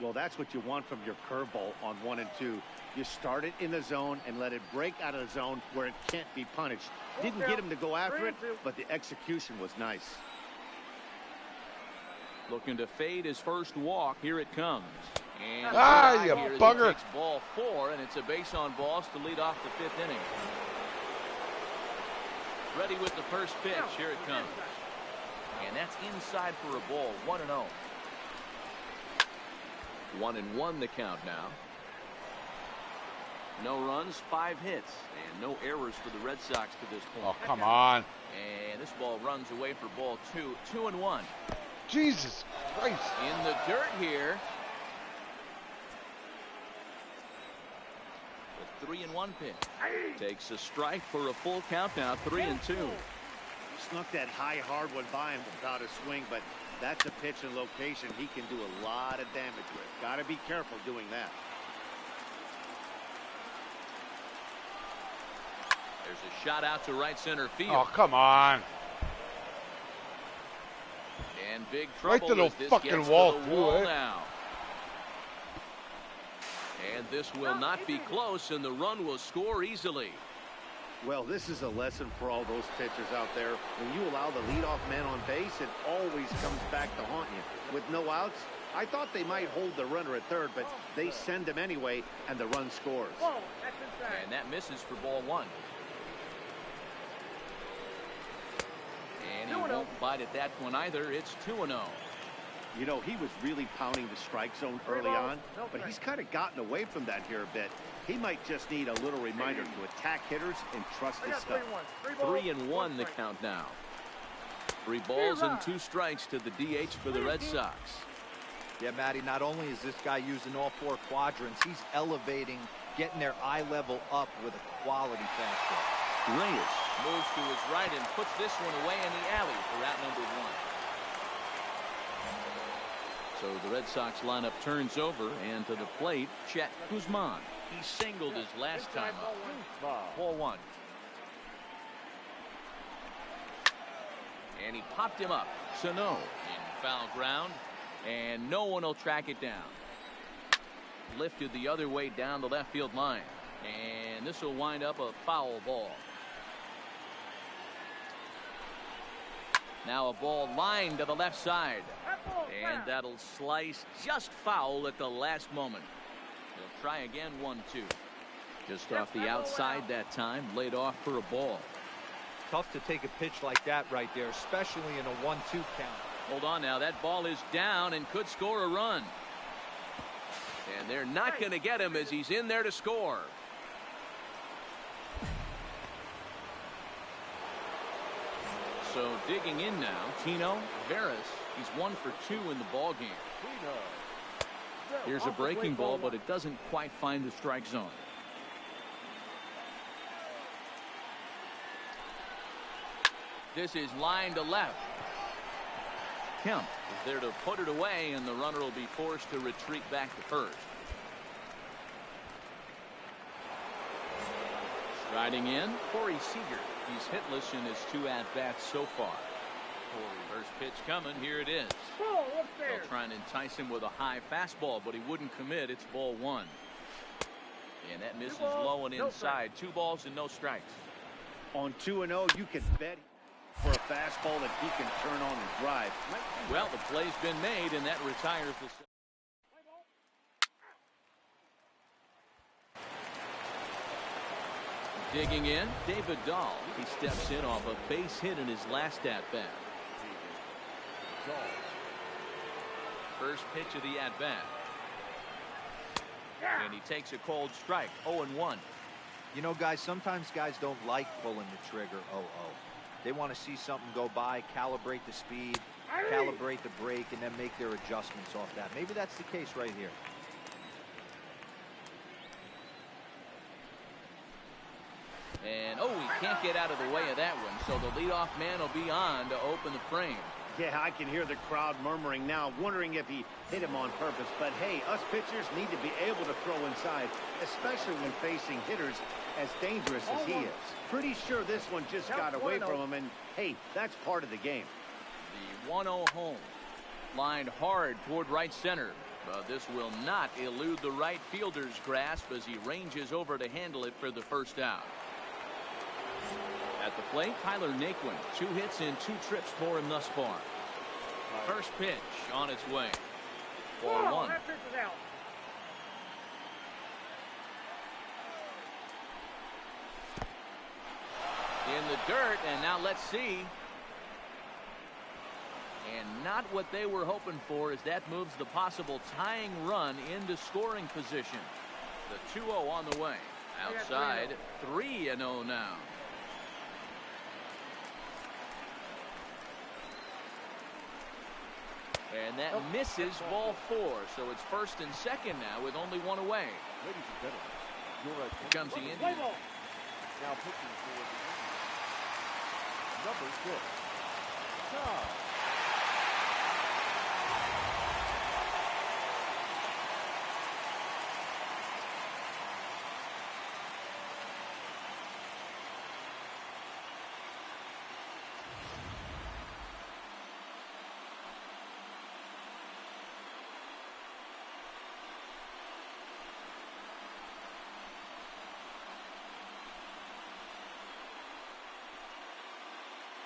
Well, that's what you want from your curveball on 1 and 2. You start it in the zone and let it break out of the zone where it can't be punished. Didn't get him to go after it, but the execution was nice. Looking to fade his first walk. Here it comes. And you here bugger. takes ball 4, and it's a base on balls to lead off the 5th inning. Ready with the first pitch. Here it comes. And that's inside for a ball. 1-0. 1-1 the count now. No runs, 5 hits, and no errors for the Red Sox to this point. Oh, come on. And this ball runs away for ball 2. 2-1. Jesus Christ. In the dirt here. The 3-1 pitch. Takes a strike for a full count now. 3-2. Snuck that high hard one by him without a swing, but that's a pitch and location he can do a lot of damage with. Got to be careful doing that. There's a shot out to right center field. Oh, come on. And big Right trouble to the as this fucking gets wall, to the too, wall eh? now. And this will not be close, and the run will score easily. Well, this is a lesson for all those pitchers out there. When you allow the leadoff man on base, it always comes back to haunt you. With no outs, I thought they might hold the runner at third, but they send him anyway, and the run scores. And that misses for ball 1. And he won't bite at that one either. It's 2-0. You know, he was really pounding the strike zone early on, but he's kind of gotten away from that here a bit. He might just need a little reminder to attack hitters and trust his stuff. 3-1 the count now. 3 balls and 2 strikes to the DH for the Red Sox. Yeah, Matty, not only is this guy using all 4 quadrants, he's elevating, getting their eye level up with a quality fastball. Reyes moves to his right and puts this one away in the alley for out number 1. So the Red Sox lineup turns over, and to the plate, Chet Guzman. He singled his last time up. Ball 1. And he popped him up. Sano in foul ground, and no one will track it down. Lifted the other way down the left field line, and this will wind up a foul ball. Now a ball lined to the left side, and that'll slice just foul at the last moment. They'll try again. 1-2. Just off the outside that time, laid off for a ball. Tough to take a pitch like that right there, especially in a 1-2 count. Hold on now. That ball is down and could score a run. And they're not going to get him as he's in there to score. So digging in now, Tino Veras. He's 1 for 2 in the ball game. Here's a breaking ball, but it doesn't quite find the strike zone. This is line to left. Kemp is there to put it away, and the runner will be forced to retreat back to first. Striding in, Corey Seager. He's hitless in his 2 at-bats so far. First pitch coming. Here it is. They'll try and entice him with a high fastball, but he wouldn't commit. It's ball 1. And that misses low and inside. 2 balls and no strikes. On 2-0, you can bet fastball that he can turn on and drive. Well, the play's been made, and that retires the... Digging in, David Dahl. He steps in off a base hit in his last at-bat. First pitch of the at-bat. And he takes a cold strike, 0-1. You know, guys, sometimes guys don't like pulling the trigger 0-0. They want to see something go by, calibrate the speed, calibrate the brake, and then make their adjustments off that. Maybe that's the case right here. And, oh, he can't get out of the way of that one, so the leadoff man will be on to open the frame. Yeah, I can hear the crowd murmuring now, wondering if he hit him on purpose. But, hey, us pitchers need to be able to throw inside, especially when facing hitters as dangerous as he is. Pretty sure this one just got away from him, and, hey, that's part of the game. The 1-0 home. Lined hard toward right center. But this will not elude the right fielder's grasp as he ranges over to handle it for the first out. At the plate, Tyler Naquin. 2 hits in 2 trips for him thus far. First pitch on its way. Ball 1. That pitch is out. In the dirt, and now let's see. And not what they were hoping for, as that moves the possible tying run into scoring position. The 2-0 on the way. Outside, 3-0 now. And that misses ball 4, so it's first and second now with only 1 away. Ladies and gentlemen, Here comes the Indian. Now pitching for the number 6. Todd.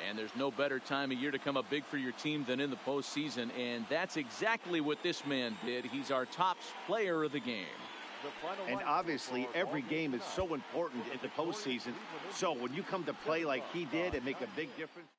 And there's no better time of year to come up big for your team than in the postseason, and that's exactly what this man did. He's our top player of the game. And obviously, every game is so important in the postseason. So when you come to play like he did and make a big difference.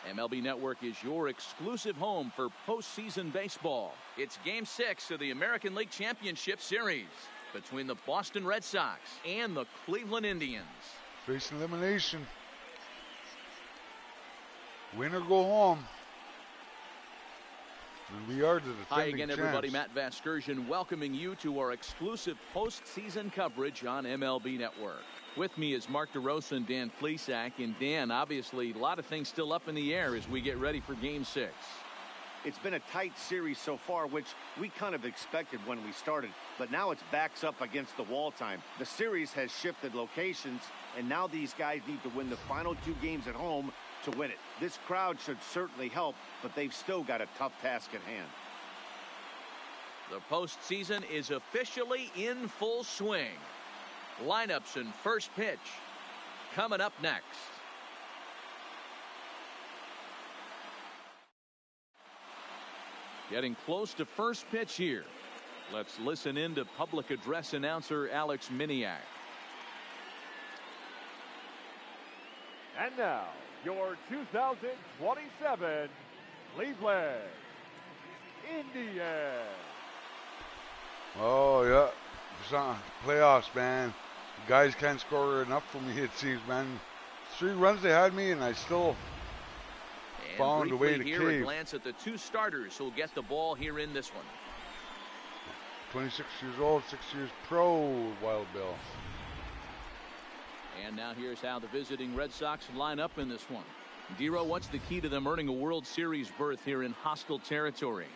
MLB Network is your exclusive home for postseason baseball. It's Game 6 of the American League Championship Series. between the Boston Red Sox and the Cleveland Indians. Facing elimination. Win or go home. And we are the defending Hi again, everybody. champs. Matt Vasgersian welcoming you to our exclusive postseason coverage on MLB Network. With me is Mark DeRosa and Dan Plesac. And Dan, obviously, a lot of things still up in the air as we get ready for Game 6. It's been a tight series so far, which we kind of expected when we started. But now it's backs up against the wall time. The series has shifted locations, and now these guys need to win the final 2 games at home to win it. This crowd should certainly help, but they've still got a tough task at hand. The postseason is officially in full swing. Lineups and first pitch coming up next. Getting close to first pitch here. Let's listen in to public address announcer Alex Miniak. And now, your 2027 Cleveland Indians. Oh, yeah. It's on playoffs, man. The guys can't score enough for me, it seems, man. 3 runs they had me, and I still found a way to here cave. A glance at the 2 starters who'll get the ball here in this one. 26 years old, 6 years pro, Wild Bill. And now here's how the visiting Red Sox line up in this one. Dero, what's the key to them earning a World Series berth here in hostile territory?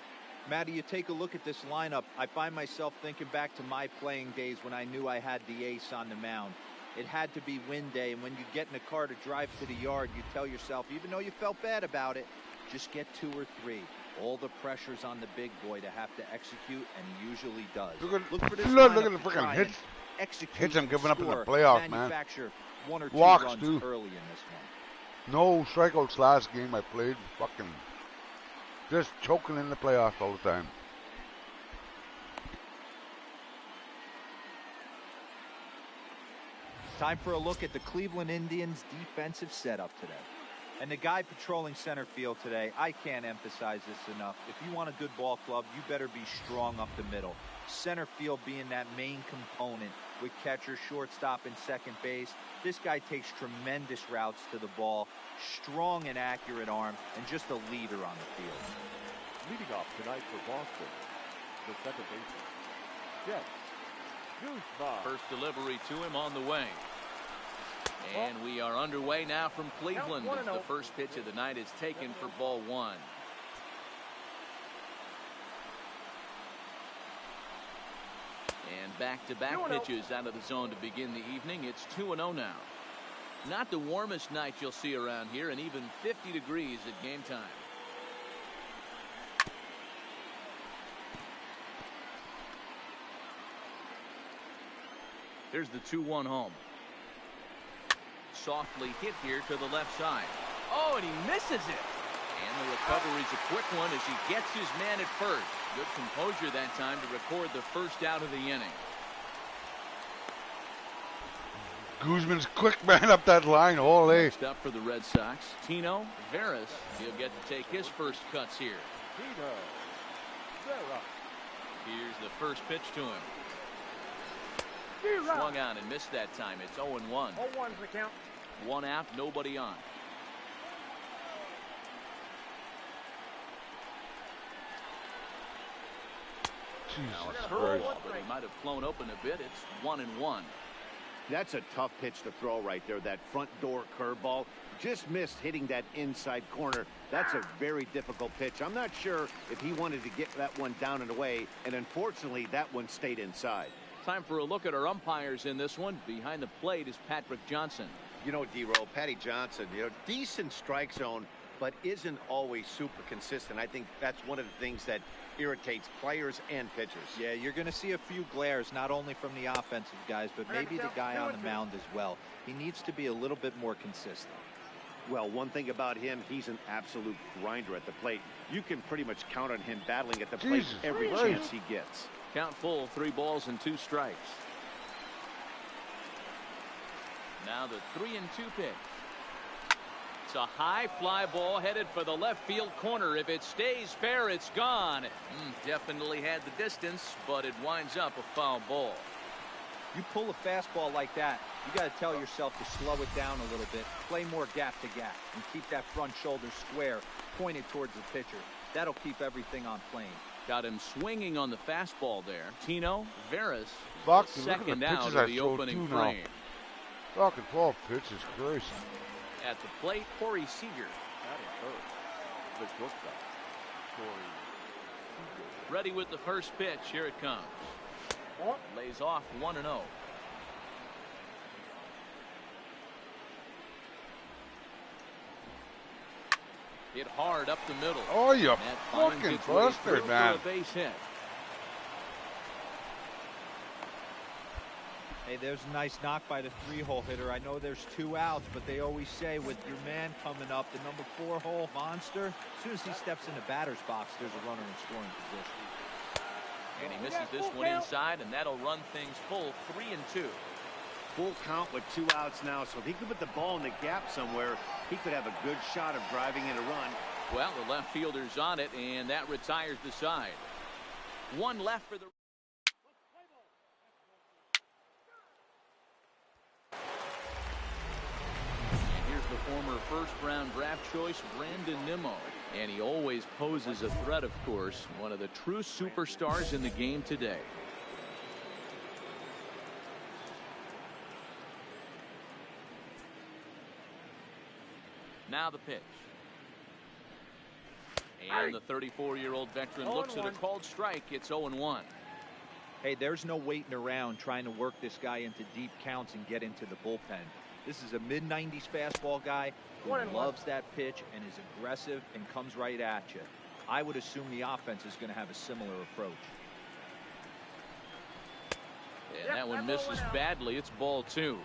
Matty, you take a look at this lineup. I find myself thinking back to my playing days when I knew I had the ace on the mound. It had to be win day, and when you get in a car to drive to the yard, you tell yourself, even though you felt bad about it, just get 2 or 3. All the pressure's on the big boy to have to execute, and he usually does. Look for this at lineup the to freaking try hits. and execute Hits I'm giving up in the score, playoff, man. manufacture 1 or 2 Walks, runs too. early in this one. No strikeouts last game I played. Fucking just choking in the playoffs all the time. Time for a look at the Cleveland Indians' defensive setup today. And the guy patrolling center field today, I can't emphasize this enough. If you want a good ball club, you better be strong up the middle. Center field being that main component with catcher, shortstop, and second base. This guy takes tremendous routes to the ball, strong and accurate arm, and just a leader on the field. Leading off tonight for Boston, the second baseman, Jeff Guzman. First delivery to him on the way. And we are underway now from Cleveland as the first pitch of the night is taken for ball 1. And back-to-back pitches out of the zone to begin the evening. It's 2-0 now. Not the warmest night you'll see around here, and even 50 degrees at game time. Here's the 2-1 home. Softly hit here to the left side. Oh, and he misses it. And the recovery's a quick one as he gets his man at first. Good composure that time to record the first out of the inning. Guzman's quick, man, up that line. Ole. Next up for the Red Sox, Tino Veras. He'll get to take his first cuts here. Tino Vera. Here's the first pitch to him. Swung on and missed that time. It's 0-1. 0-1's the count. 1 out, nobody on. Jesus Curveball, Christ. but he might have flown open a bit. It's 1-1. That's a tough pitch to throw right there. That front door curveball just missed hitting that inside corner. That's a very difficult pitch. I'm not sure if he wanted to get that one down and away, and unfortunately that one stayed inside. Time for a look at our umpires in this one. Behind the plate is Patrick Johnson. You know, D-Roll, Patty Johnson, decent strike zone, but isn't always super consistent. I think that's one of the things that irritates players and pitchers. Yeah, you're going to see a few glares, not only from the offensive guys, but maybe the guy on the mound as well. He needs to be a little bit more consistent. Well, one thing about him, he's an absolute grinder at the plate. You can pretty much count on him battling at the plate every chance he gets. Count full, 3 balls and 2 strikes. Now the 3-2 pitch. It's a high fly ball headed for the left field corner. If it stays fair, it's gone. Definitely had the distance, but it winds up a foul ball. You pull a fastball like that, you got to tell yourself to slow it down a little bit, play more gap to gap, and keep that front shoulder square, pointed towards the pitcher. That'll keep everything on plane. Got him swinging on the fastball there. Tino Veras, second out of the opening frame. Fucking 12 pitches, Christ. At the plate, Corey Seager. Ready with the first pitch. Here it comes. Lays off 1-0. Hit hard up the middle. Oh, you fucking bastard, man. A base hit. Hey, there's a nice knock by the 3-hole hitter. I know there's 2 outs, but they always say with your man coming up, the number 4-hole monster, as soon as he steps in the batter's box, there's a runner in scoring position. And he misses this one inside, and that'll run things full 3-2. Full count with 2 outs now, so if he could put the ball in the gap somewhere, he could have a good shot of driving in a run. Well, the left fielder's on it, and that retires the side. 1 left for the... The former first-round draft choice, Brandon Nimmo. And he always poses a threat, of course. One of the true superstars in the game today. Now the pitch. And the 34-year-old veteran looks at a called strike. It's 0-1. Hey, there's no waiting around trying to work this guy into deep counts and get into the bullpen. This is a mid-90s fastball guy who loves that pitch and is aggressive and comes right at you. I would assume the offense is going to have a similar approach. And that one misses badly. It's ball 2.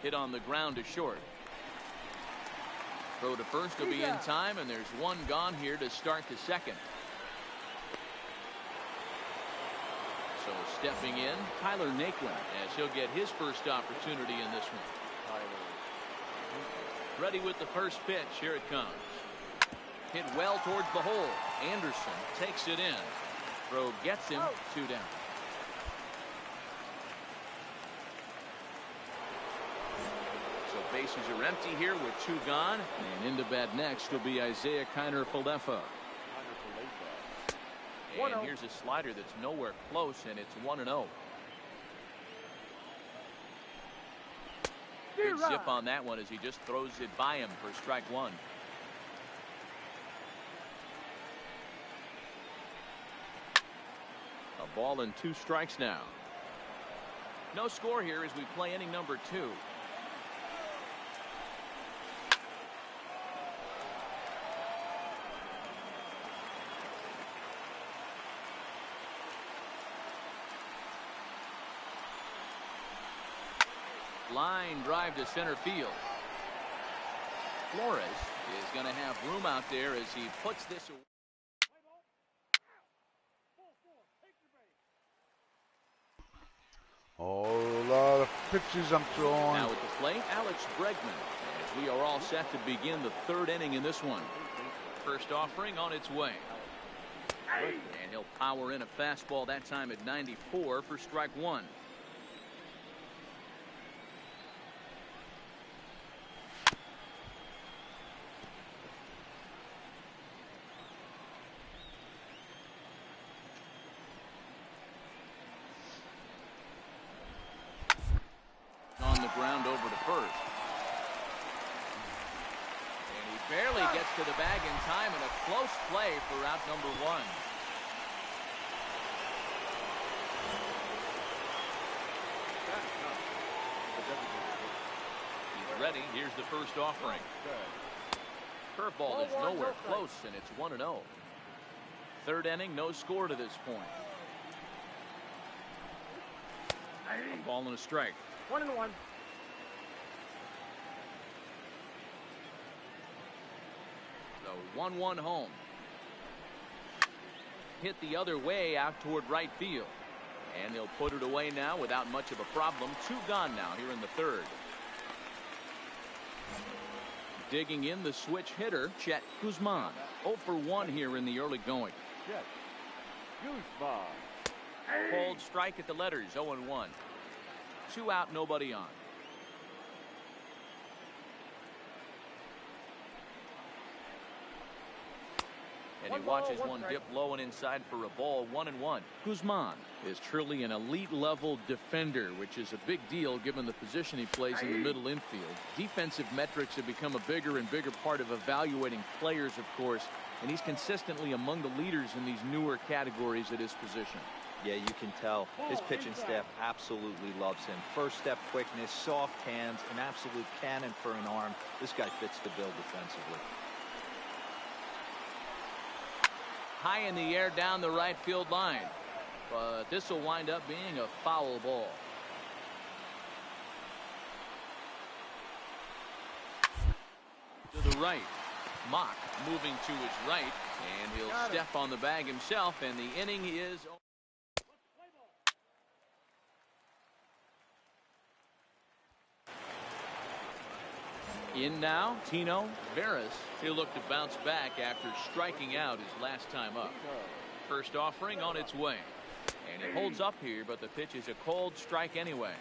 Hit on the ground to short. Throw to first will be in time, and there's 1 gone here to start the second. So stepping in, Tyler Naquin, as he'll get his first opportunity in this one. Ready with the first pitch. Here it comes. Hit well towards the hole. Anderson takes it in. Throw gets him 2 down. So bases are empty here with 2 gone. And into bat next will be Isaiah Kiner-Falefa. And here's a slider that's nowhere close, and it's 1-0. Good zip on that one as he just throws it by him for strike 1. A ball and 2 strikes now. No score here as we play inning number 2. Line drive to center field. Flores is going to have room out there as he puts this away. Oh, a lot of pitches I'm throwing. Now at the plate, Alex Bregman. As we are all set to begin the 3rd inning in this one. First offering on its way. And he'll power in a fastball that time at 94 for strike 1. Ground over to first. And he barely gets to the bag in time, and a close play for out number 1. He's ready. Here's the first offering. Curveball is nowhere close, and it's 1-0. 3rd inning, no score to this point. A ball and a strike. 1-1. So 1-1 home. Hit the other way out toward right field. And he'll put it away now without much of a problem. 2 gone now here in the 3rd. Digging in the switch hitter, Chet Guzman. 0 for 1 here in the early going. Check. Guzman. Cold strike at the letters, 0-1. 2 out, nobody on. And he watches one dip low and inside for a ball, 1-1. Guzman is truly an elite level defender, which is a big deal given the position he plays in the middle infield. Defensive metrics have become a bigger and bigger part of evaluating players, of course, and he's consistently among the leaders in these newer categories at his position. Yeah, you can tell his pitching staff absolutely loves him. First step quickness, soft hands, an absolute cannon for an arm. This guy fits the bill defensively. High in the air down the right field line, but this will wind up being a foul ball. To the right, Mock moving to his right, and he'll step on the bag himself, and the inning is over. In now, Tino Veras. He'll look to bounce back after striking out his last time up. First offering on its way. And he holds up here, but the pitch is a cold strike anyway.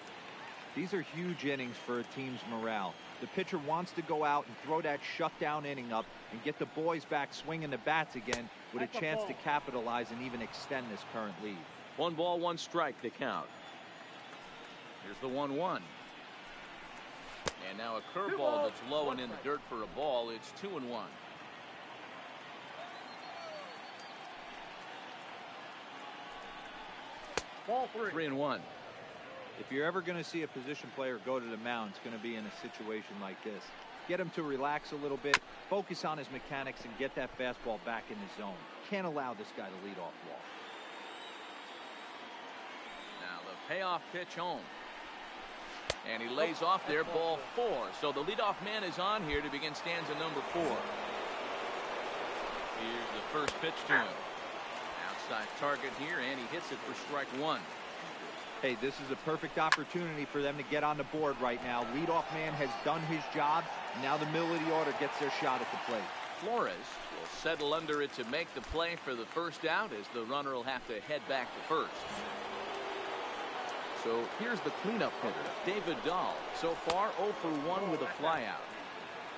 These are huge innings for a team's morale. The pitcher wants to go out and throw that shutdown inning up and get the boys back swinging the bats again with a chance to capitalize and even extend this current lead. 1 ball, 1 strike to count. Here's the 1-1. And now a curveball that's low and in the dirt for a ball. It's 2-1. Ball 3-1. If you're ever going to see a position player go to the mound, it's going to be in a situation like this. Get him to relax a little bit, focus on his mechanics, and get that fastball back in the zone. Can't allow this guy to lead off walk. Now the payoff pitch home. And he lays off there, ball 4. So the leadoff man is on here to begin stanza number 4. Here's the first pitch to him. Outside target here, and he hits it for strike 1. Hey, this is a perfect opportunity for them to get on the board right now. Leadoff man has done his job. Now the middle of the order gets their shot at the plate. Flores will settle under it to make the play for the first out, as the runner will have to head back to first. So here's the cleanup hitter, David Dahl. So far 0 for 1 with a flyout.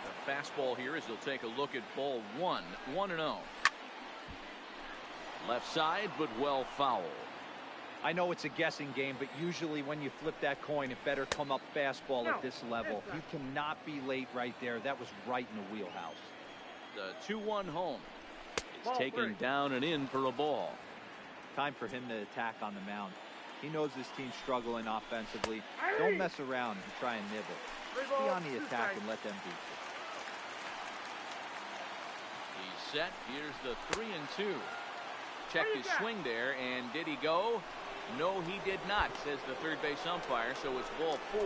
The fastball here as he'll take a look at ball 1, 1-0. Left side, but well foul. I know it's a guessing game, but usually when you flip that coin, it better come up fastball at this level. You cannot be late right there. That was right in the wheelhouse. The 2-1 home. It's taken down and in for a ball. Time for him to attack on the mound. He knows this team's struggling offensively. Don't mess around and try and nibble. Be on the attack and let them beat you. He's set. Here's the 3-2. Checked his swing there, and did he go? No, he did not, says the third base umpire, so it's ball 4.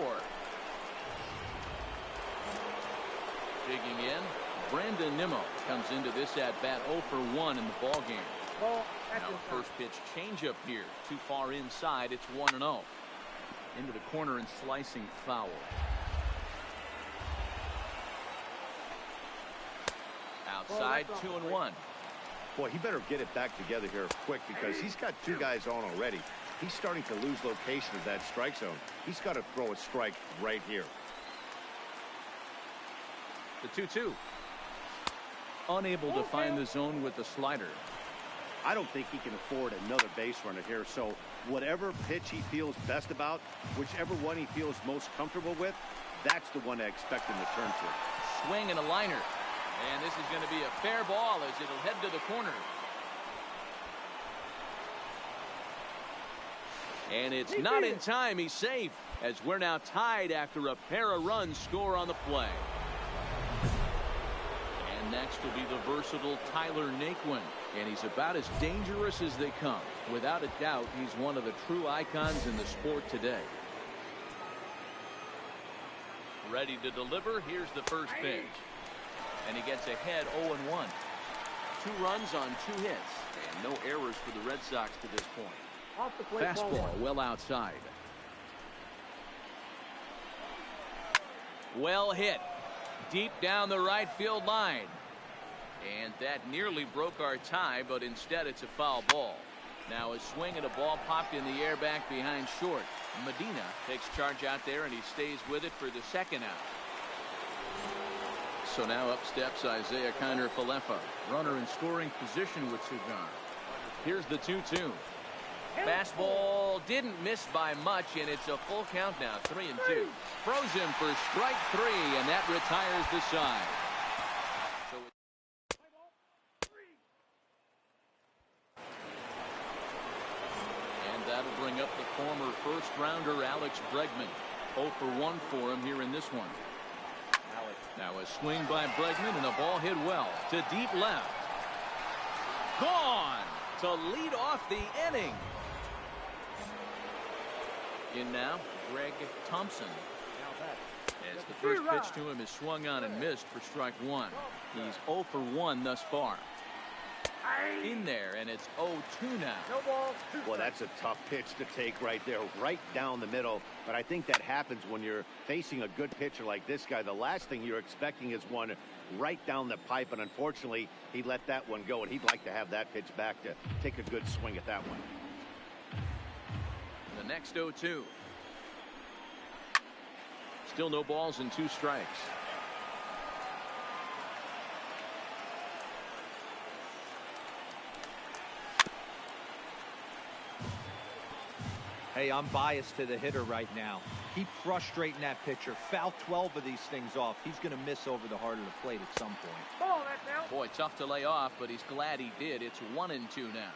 Digging in, Brandon Nimmo comes into this at-bat 0 for 1 in the ballgame. Now the first pitch changeup here, too far inside. It's 1-0. Into the corner and slicing foul. Outside, 2-1. Boy, he better get it back together here quick, because he's got 2 guys on already. He's starting to lose location of that strike zone. He's got to throw a strike right here. The 2-2. Unable to find the zone with the slider. I don't think he can afford another base runner here, so whatever pitch he feels best about, whichever one he feels most comfortable with, that's the one I expect him to turn to. Swing and a liner. And this is going to be a fair ball as it'll head to the corner. And it's not in time. He's safe, as we're now tied after a pair of runs score on the play. And next will be the versatile Tyler Naquin. And he's about as dangerous as they come. Without a doubt, he's one of the true icons in the sport today. Ready to deliver. Here's the first pitch. And he gets ahead 0-1. 2 runs on 2 hits. And no errors for the Red Sox to this point. Fastball well outside. Well hit. Deep down the right field line. And that nearly broke our tie, but instead it's a foul ball. Now a swing and a ball popped in the air back behind short. Medina takes charge out there, and he stays with it for the second out. So now up steps Isaiah Kiner-Falefa. Runner in scoring position with Sugan. Here's the 2-2. Fastball didn't miss by much, and it's a full count now, 3-2. Throws him for strike 3, and that retires the side. So and that'll bring up the former first-rounder Alex Bregman. 0 for 1 for him here in this one. Now a swing by Bregman, and a ball hit well to deep left. Gone to lead off the inning. In now, Greg Thompson. As the first pitch to him is swung on and missed for strike 1. He's 0 for 1 thus far. In there, and it's 0-2 now. Well, that's a tough pitch to take right there, right down the middle. But I think that happens when you're facing a good pitcher like this guy. The last thing you're expecting is one right down the pipe, and unfortunately, he let that one go, and he'd like to have that pitch back to take a good swing at that one. The next 0-2. Still no balls and 2 strikes. Hey, I'm biased to the hitter right now. Keep frustrating that pitcher. Foul 12 of these things off. He's going to miss over the heart of the plate at some point. Boy, tough to lay off, but he's glad he did. It's 1-2 now.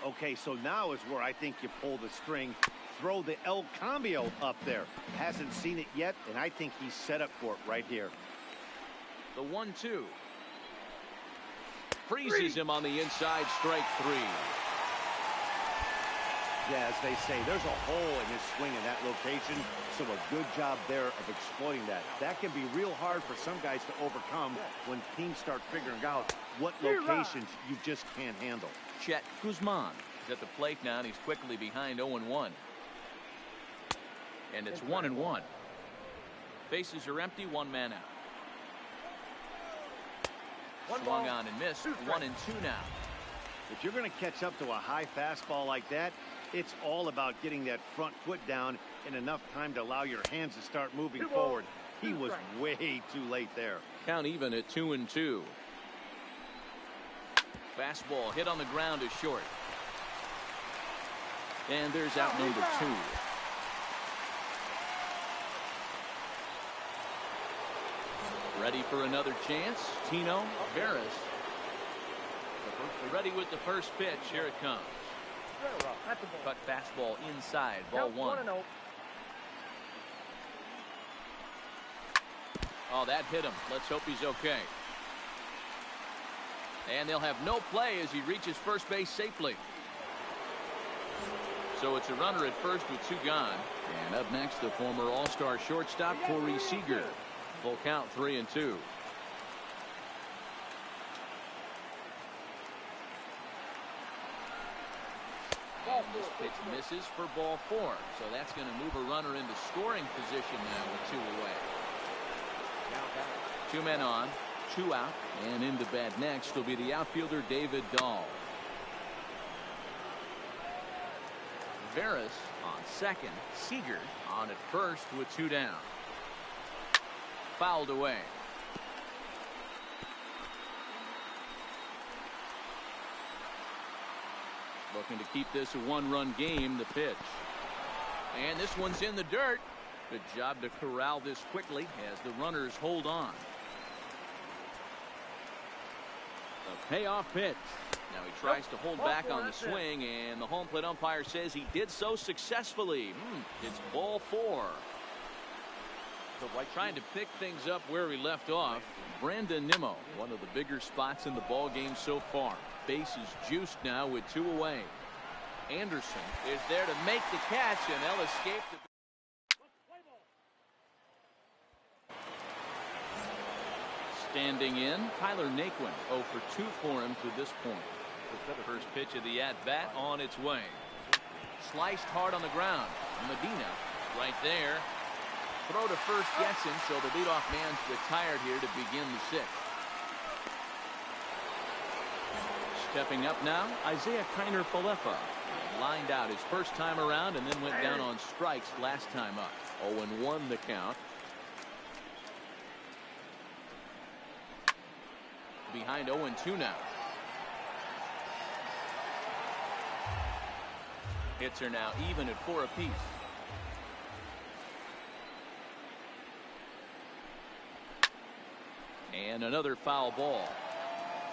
Okay, so now is where I think you pull the string. Throw the El Cambio up there. Hasn't seen it yet, and I think he's set up for it right here. The 1-2. Freezes him on the inside, strike 3. Yeah, as they say, there's a hole in his swing in that location, so a good job there of exploiting that. That can be real hard for some guys to overcome when teams start figuring out what locations you just can't handle. Chet Guzman is at the plate now, and he's quickly behind 0-1. And it's 1-1. Bases are empty, 1 man out. Swung on and missed, 1-2 now. If you're going to catch up to a high fastball like that, it's all about getting that front foot down in enough time to allow your hands to start moving forward. He was way too late there. Count even at 2-2. Fastball hit on the ground is short. And there's out number 2. Ready for another chance. Tino Veras. Ready with the first pitch. Here it comes. Cut fastball inside. Ball 1. Oh, that hit him. Let's hope he's okay. And they'll have no play as he reaches first base safely. So it's a runner at first with 2 gone. And up next, the former All-Star shortstop, Corey Seager. Full count, 3-2. And this pitch misses for ball 4. So that's going to move a runner into scoring position now with 2 away. 2 men on, 2 out, and in the bat next will be the outfielder David Dahl. Veras on second, Seager on at first with 2 down. Fouled away. Looking to keep this a 1-run game. The pitch, and this one's in the dirt. Good job to corral this quickly as the runners hold on. The payoff pitch. Now he tries to hold back on the swing, and the home plate umpire says he did so successfully. It's ball 4. Trying to pick things up where he left off. Brandon Nimmo, one of the bigger spots in the ball game so far. Bases juiced now with 2 away. Anderson is there to make the catch, and they'll escape the standing in. Tyler Naquin 0 for 2 for him to this point. The first pitch of the at-bat on its way. Sliced hard on the ground. Medina right there. Throw to first gets him, so the leadoff man's retired here to begin the 6th. Stepping up now, Isaiah Kiner-Falefa. Lined out his first time around and then went down on strikes last time up. 0-1 the count. Behind 0-2 now. Hits are now even at 4 apiece. And another foul ball.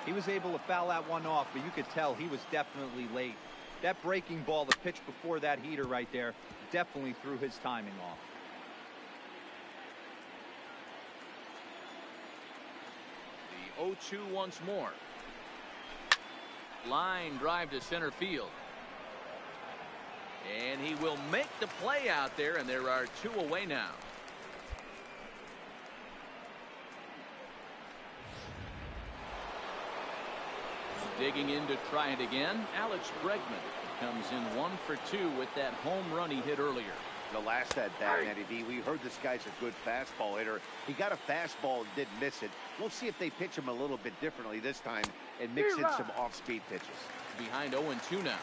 He was able to foul that one off, but you could tell he was definitely late. That breaking ball, the pitch before that heater right there, definitely threw his timing off. The 0-2 once more. Line drive to center field. And he will make the play out there, and there are 2 away now. Digging in to try it again, Alex Bregman comes in 1 for 2 with that home run he hit earlier. The last at bat, Eddie D, we heard this guy's a good fastball hitter. He got a fastball and didn't miss it. We'll see if they pitch him a little bit differently this time and mix in some off-speed pitches. Behind 0-2 now.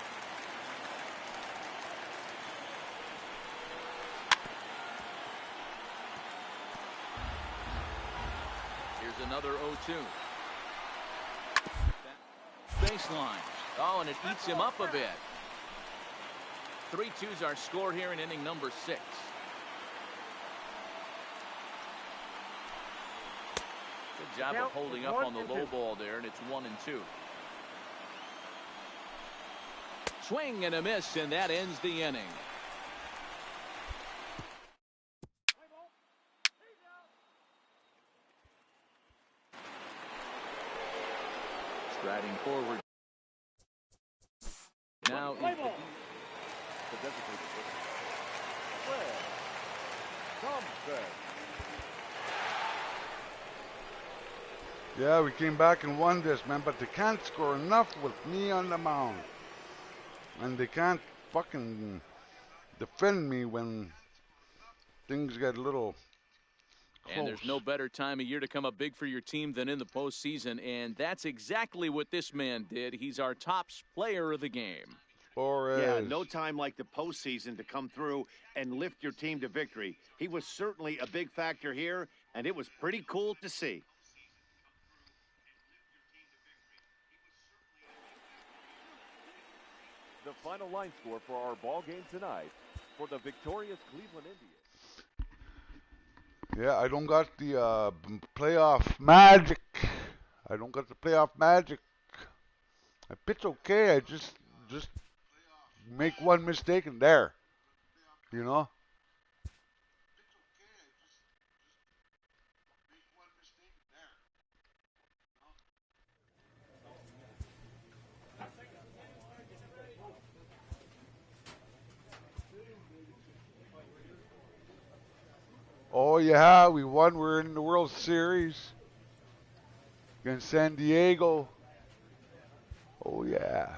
Here's another 0-2. Baseline. Oh, and it eats him up a bit. 3-2's our score here in inning number 6. Good job of holding up on the low ball there, and it's 1-2. Swing and a miss, and that ends the inning. Striding forward. Now is the designated Yeah, we came back and won this, man, but they can't score enough with me on the mound. And they can't fucking defend me when things get a little close. And there's no better time of year to come up big for your team than in the postseason, and that's exactly what this man did. He's our top player of the game. Yeah, no time like the postseason to come through and lift your team to victory. He was certainly a big factor here, and it was pretty cool to see. The final line score for our ball game tonight for the victorious Cleveland Indians. Yeah, I don't got the playoff magic. I don't got the playoff magic. I pitch okay. I just make one mistake and there. You know? Oh yeah, we won. We're in the World Series against San Diego. Oh yeah.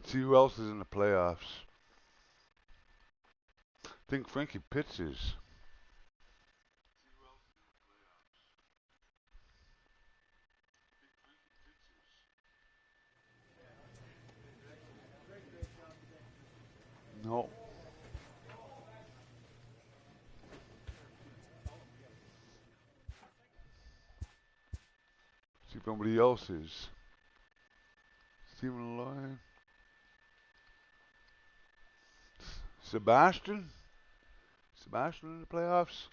See who else is in the playoffs. I think Frankie Pitts is. No. See if anybody else is. Stephen Lyon. Sebastian? Sebastian in the playoffs?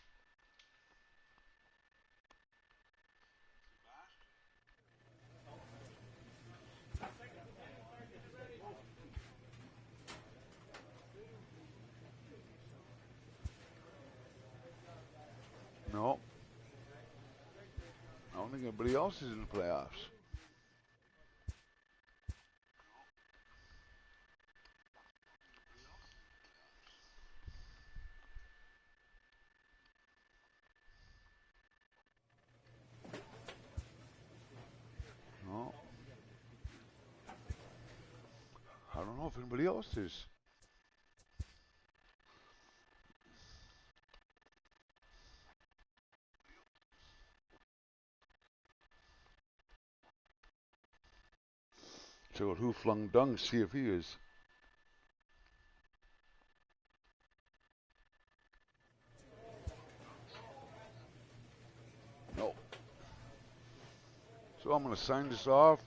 No. I don't think anybody else is in the playoffs. if anybody else is. So who flung dung? See if he is. No. So I'm going to sign this off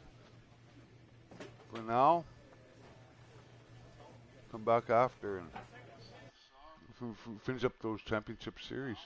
for now. Come back after and finish up those championship series.